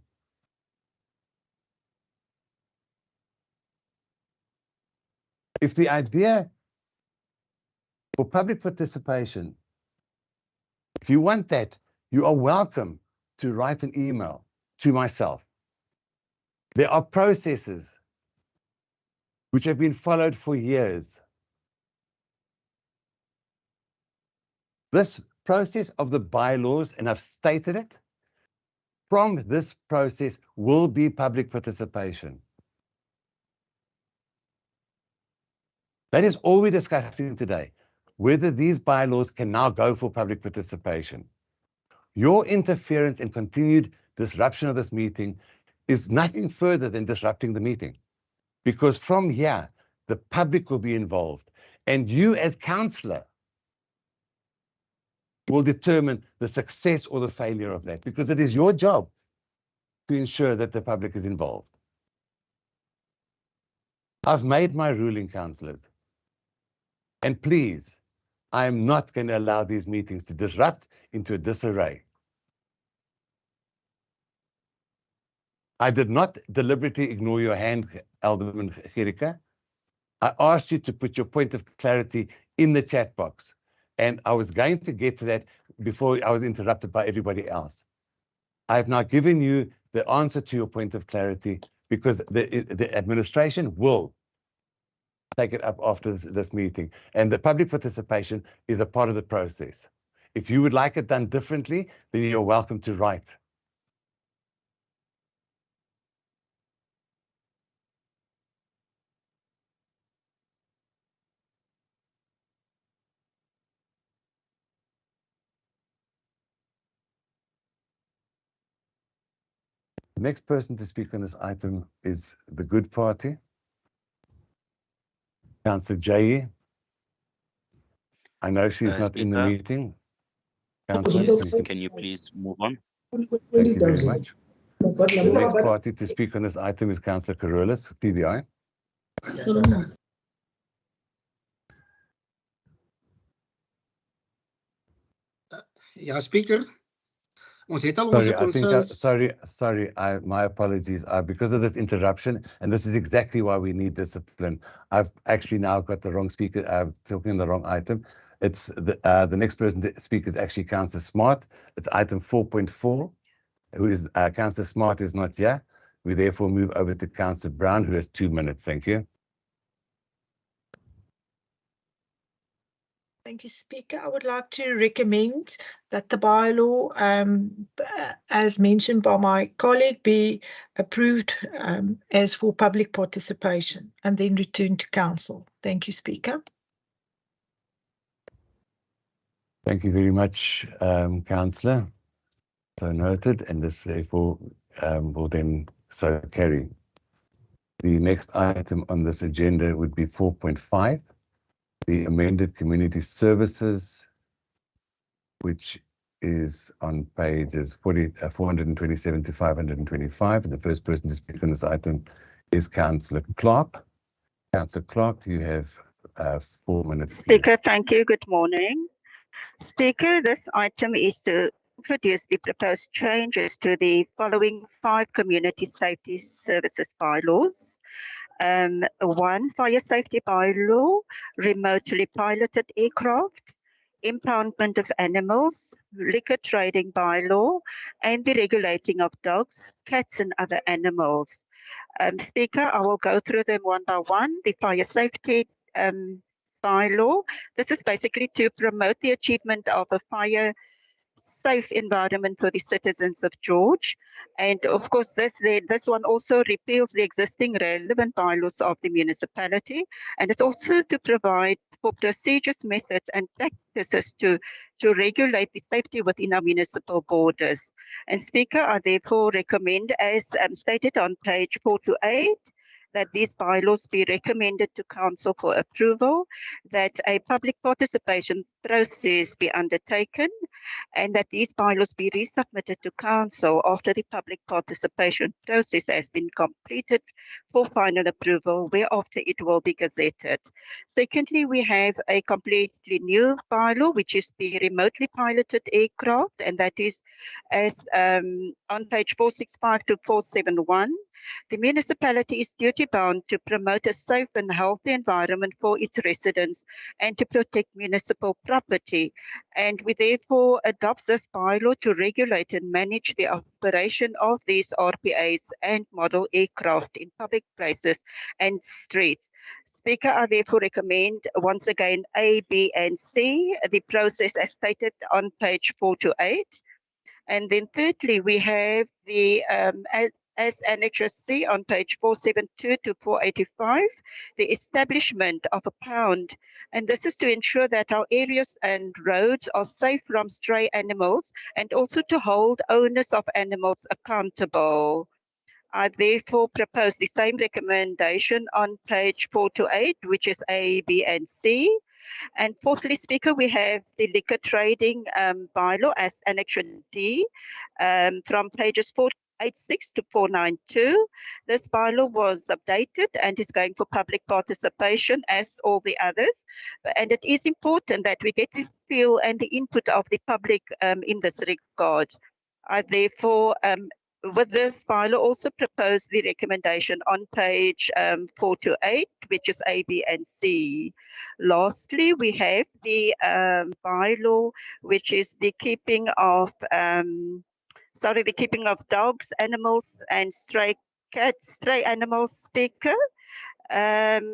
if the idea for public participation, if you want that, you are welcome to write an email to myself. There are processes which have been followed for years. This process of the bylaws, and I've stated it, from this process will be public participation. That is all we're discussing today, whether these bylaws can now go for public participation. Your interference and continued disruption of this meeting is nothing further than disrupting the meeting, because from here, the public will be involved, and you as councillor will determine the success or the failure of that, because it is your job to ensure that the public is involved. I've made my ruling, councillors. And please, I am not going to allow these meetings to disrupt into a disarray. I did not deliberately ignore your hand, Alderman Gericke. I asked you to put your point of clarity in the chat box. And I was going to get to that before I was interrupted by everybody else. I have now given you the answer to your point of clarity because the administration will take it up after this meeting. And the public participation is a part of the process. If you would like it done differently, then you're welcome to write. The next person to speak on this item is the Good Party. Councillor Jay. I know she's not in the meeting. Councillor, Yes, can you please move on? Thank you very much. The next party to speak on this item is Councillor Carolus, PBI. Ja, Speaker. Ons het al onze Sorry, I think, concerns. my apologies. Because of this interruption, and this is exactly why we need discipline. I've actually now got the wrong speaker, talking on the wrong item. It's the next person to speak is actually Councillor Smart. It's item 4.4, who is, Councillor Smart is not here. We therefore move over to Councillor Brown, who has 2 minutes. Thank you. Thank you, Speaker. I would like to recommend that the bylaw, as mentioned by my colleague, be approved as for public participation and then returned to Council. Thank you, Speaker. Thank you very much, Councillor. So noted, and this therefore will then so carry. The next item on this agenda would be 4.5. The amended community services, which is on pages 427 to 525. And the first person to speak on this item is Councillor Clark. Councillor Clark, you have 4 minutes. Speaker, thank you. Good morning. Speaker, this item is to introduce the proposed changes to the following 5 community safety services bylaws. 1, fire safety bylaw, remotely piloted aircraft, impoundment of animals, liquor trading bylaw, and the regulating of dogs, cats, and other animals. Speaker, I will go through them one by one. The fire safety bylaw. This is basically to promote the achievement of a fire safe environment for the citizens of George. And of course, this one also repeals the existing relevant bylaws of the municipality. And it's also to provide for procedures, methods, and practices to regulate the safety within our municipal borders. And Speaker, I therefore recommend, as stated on page 4 to 8, that these bylaws be recommended to Council for approval, that a public participation process be undertaken, and that these bylaws be resubmitted to Council after the public participation process has been completed for final approval, whereafter it will be gazetted. Secondly, we have a completely new bylaw, which is the remotely piloted aircraft, and that is as on page 465 to 471. The municipality is duty-bound to promote a safe and healthy environment for its residents and to protect municipal property. And we therefore adopt this bylaw to regulate and manage the operation of these RPAs and model aircraft in public places and streets. Speaker, I therefore recommend once again A, B, and C, the process as stated on page 4 to 8. And then thirdly, we have the as Annex C on page 472 to 485, the establishment of a pound. And this is to ensure that our areas and roads are safe from stray animals and also to hold owners of animals accountable. I therefore propose the same recommendation on page 4 to 8, which is A, B, and C. And fourthly, Speaker, we have the liquor trading bylaw as Annex D from pages 486 to 492. This bylaw was updated and is going for public participation as all the others. And it is important that we get the feel and the input of the public in this regard. I therefore, with this bylaw, also propose the recommendation on page 4 to 8, which is A, B, and C. Lastly, we have the bylaw, which is the keeping of the keeping of dogs, animals, and stray cats, stray animals, Speaker. And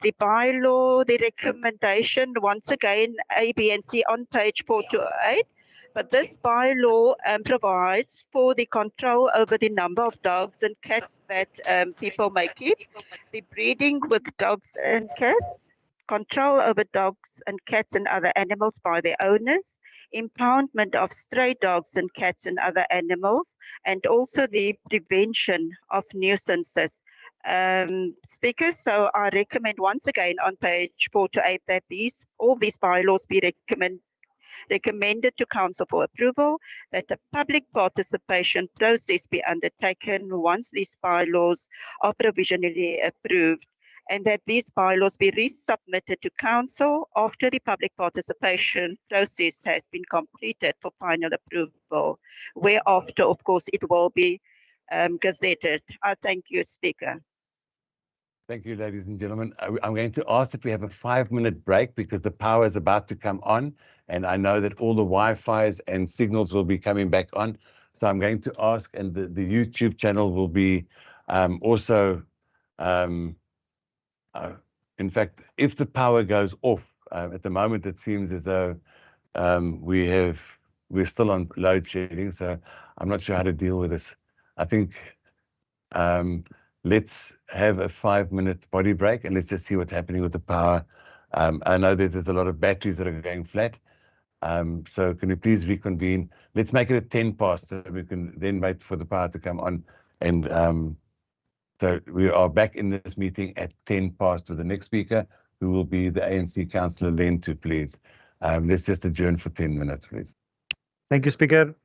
the bylaw, the recommendation, once again, A, B, and C on page 4 to 8. But this bylaw provides for the control over the number of dogs and cats that people may keep, the breeding with dogs and cats, control over dogs and cats and other animals by their owners, impoundment of stray dogs and cats and other animals, and also the prevention of nuisances. Speaker, so I recommend once again on page 4 to 8 that all these bylaws be recommended to Council for approval, that a public participation process be undertaken once these bylaws are provisionally approved, and that these bylaws be resubmitted to council after the public participation process has been completed for final approval, whereafter, of course, it will be gazetted. I thank you, Speaker. Thank you, ladies and gentlemen. I'm going to ask that we have a 5-minute break because the power is about to come on, and I know that all the Wi-Fi's and signals will be coming back on. So I'm going to ask, and the YouTube channel will be also, in fact, if the power goes off, at the moment it seems as though we're still on load shedding, so I'm not sure how to deal with this. I think let's have a 5-minute body break and let's just see what's happening with the power. I know that there's a lot of batteries that are going flat. So can you please reconvene? Let's make it at 10 past so we can then wait for the power to come on. And so we are back in this meeting at 10 past with the next speaker, who will be the ANC Councillor Lento, please. Let's just adjourn for 10 minutes, please. Thank you, Speaker.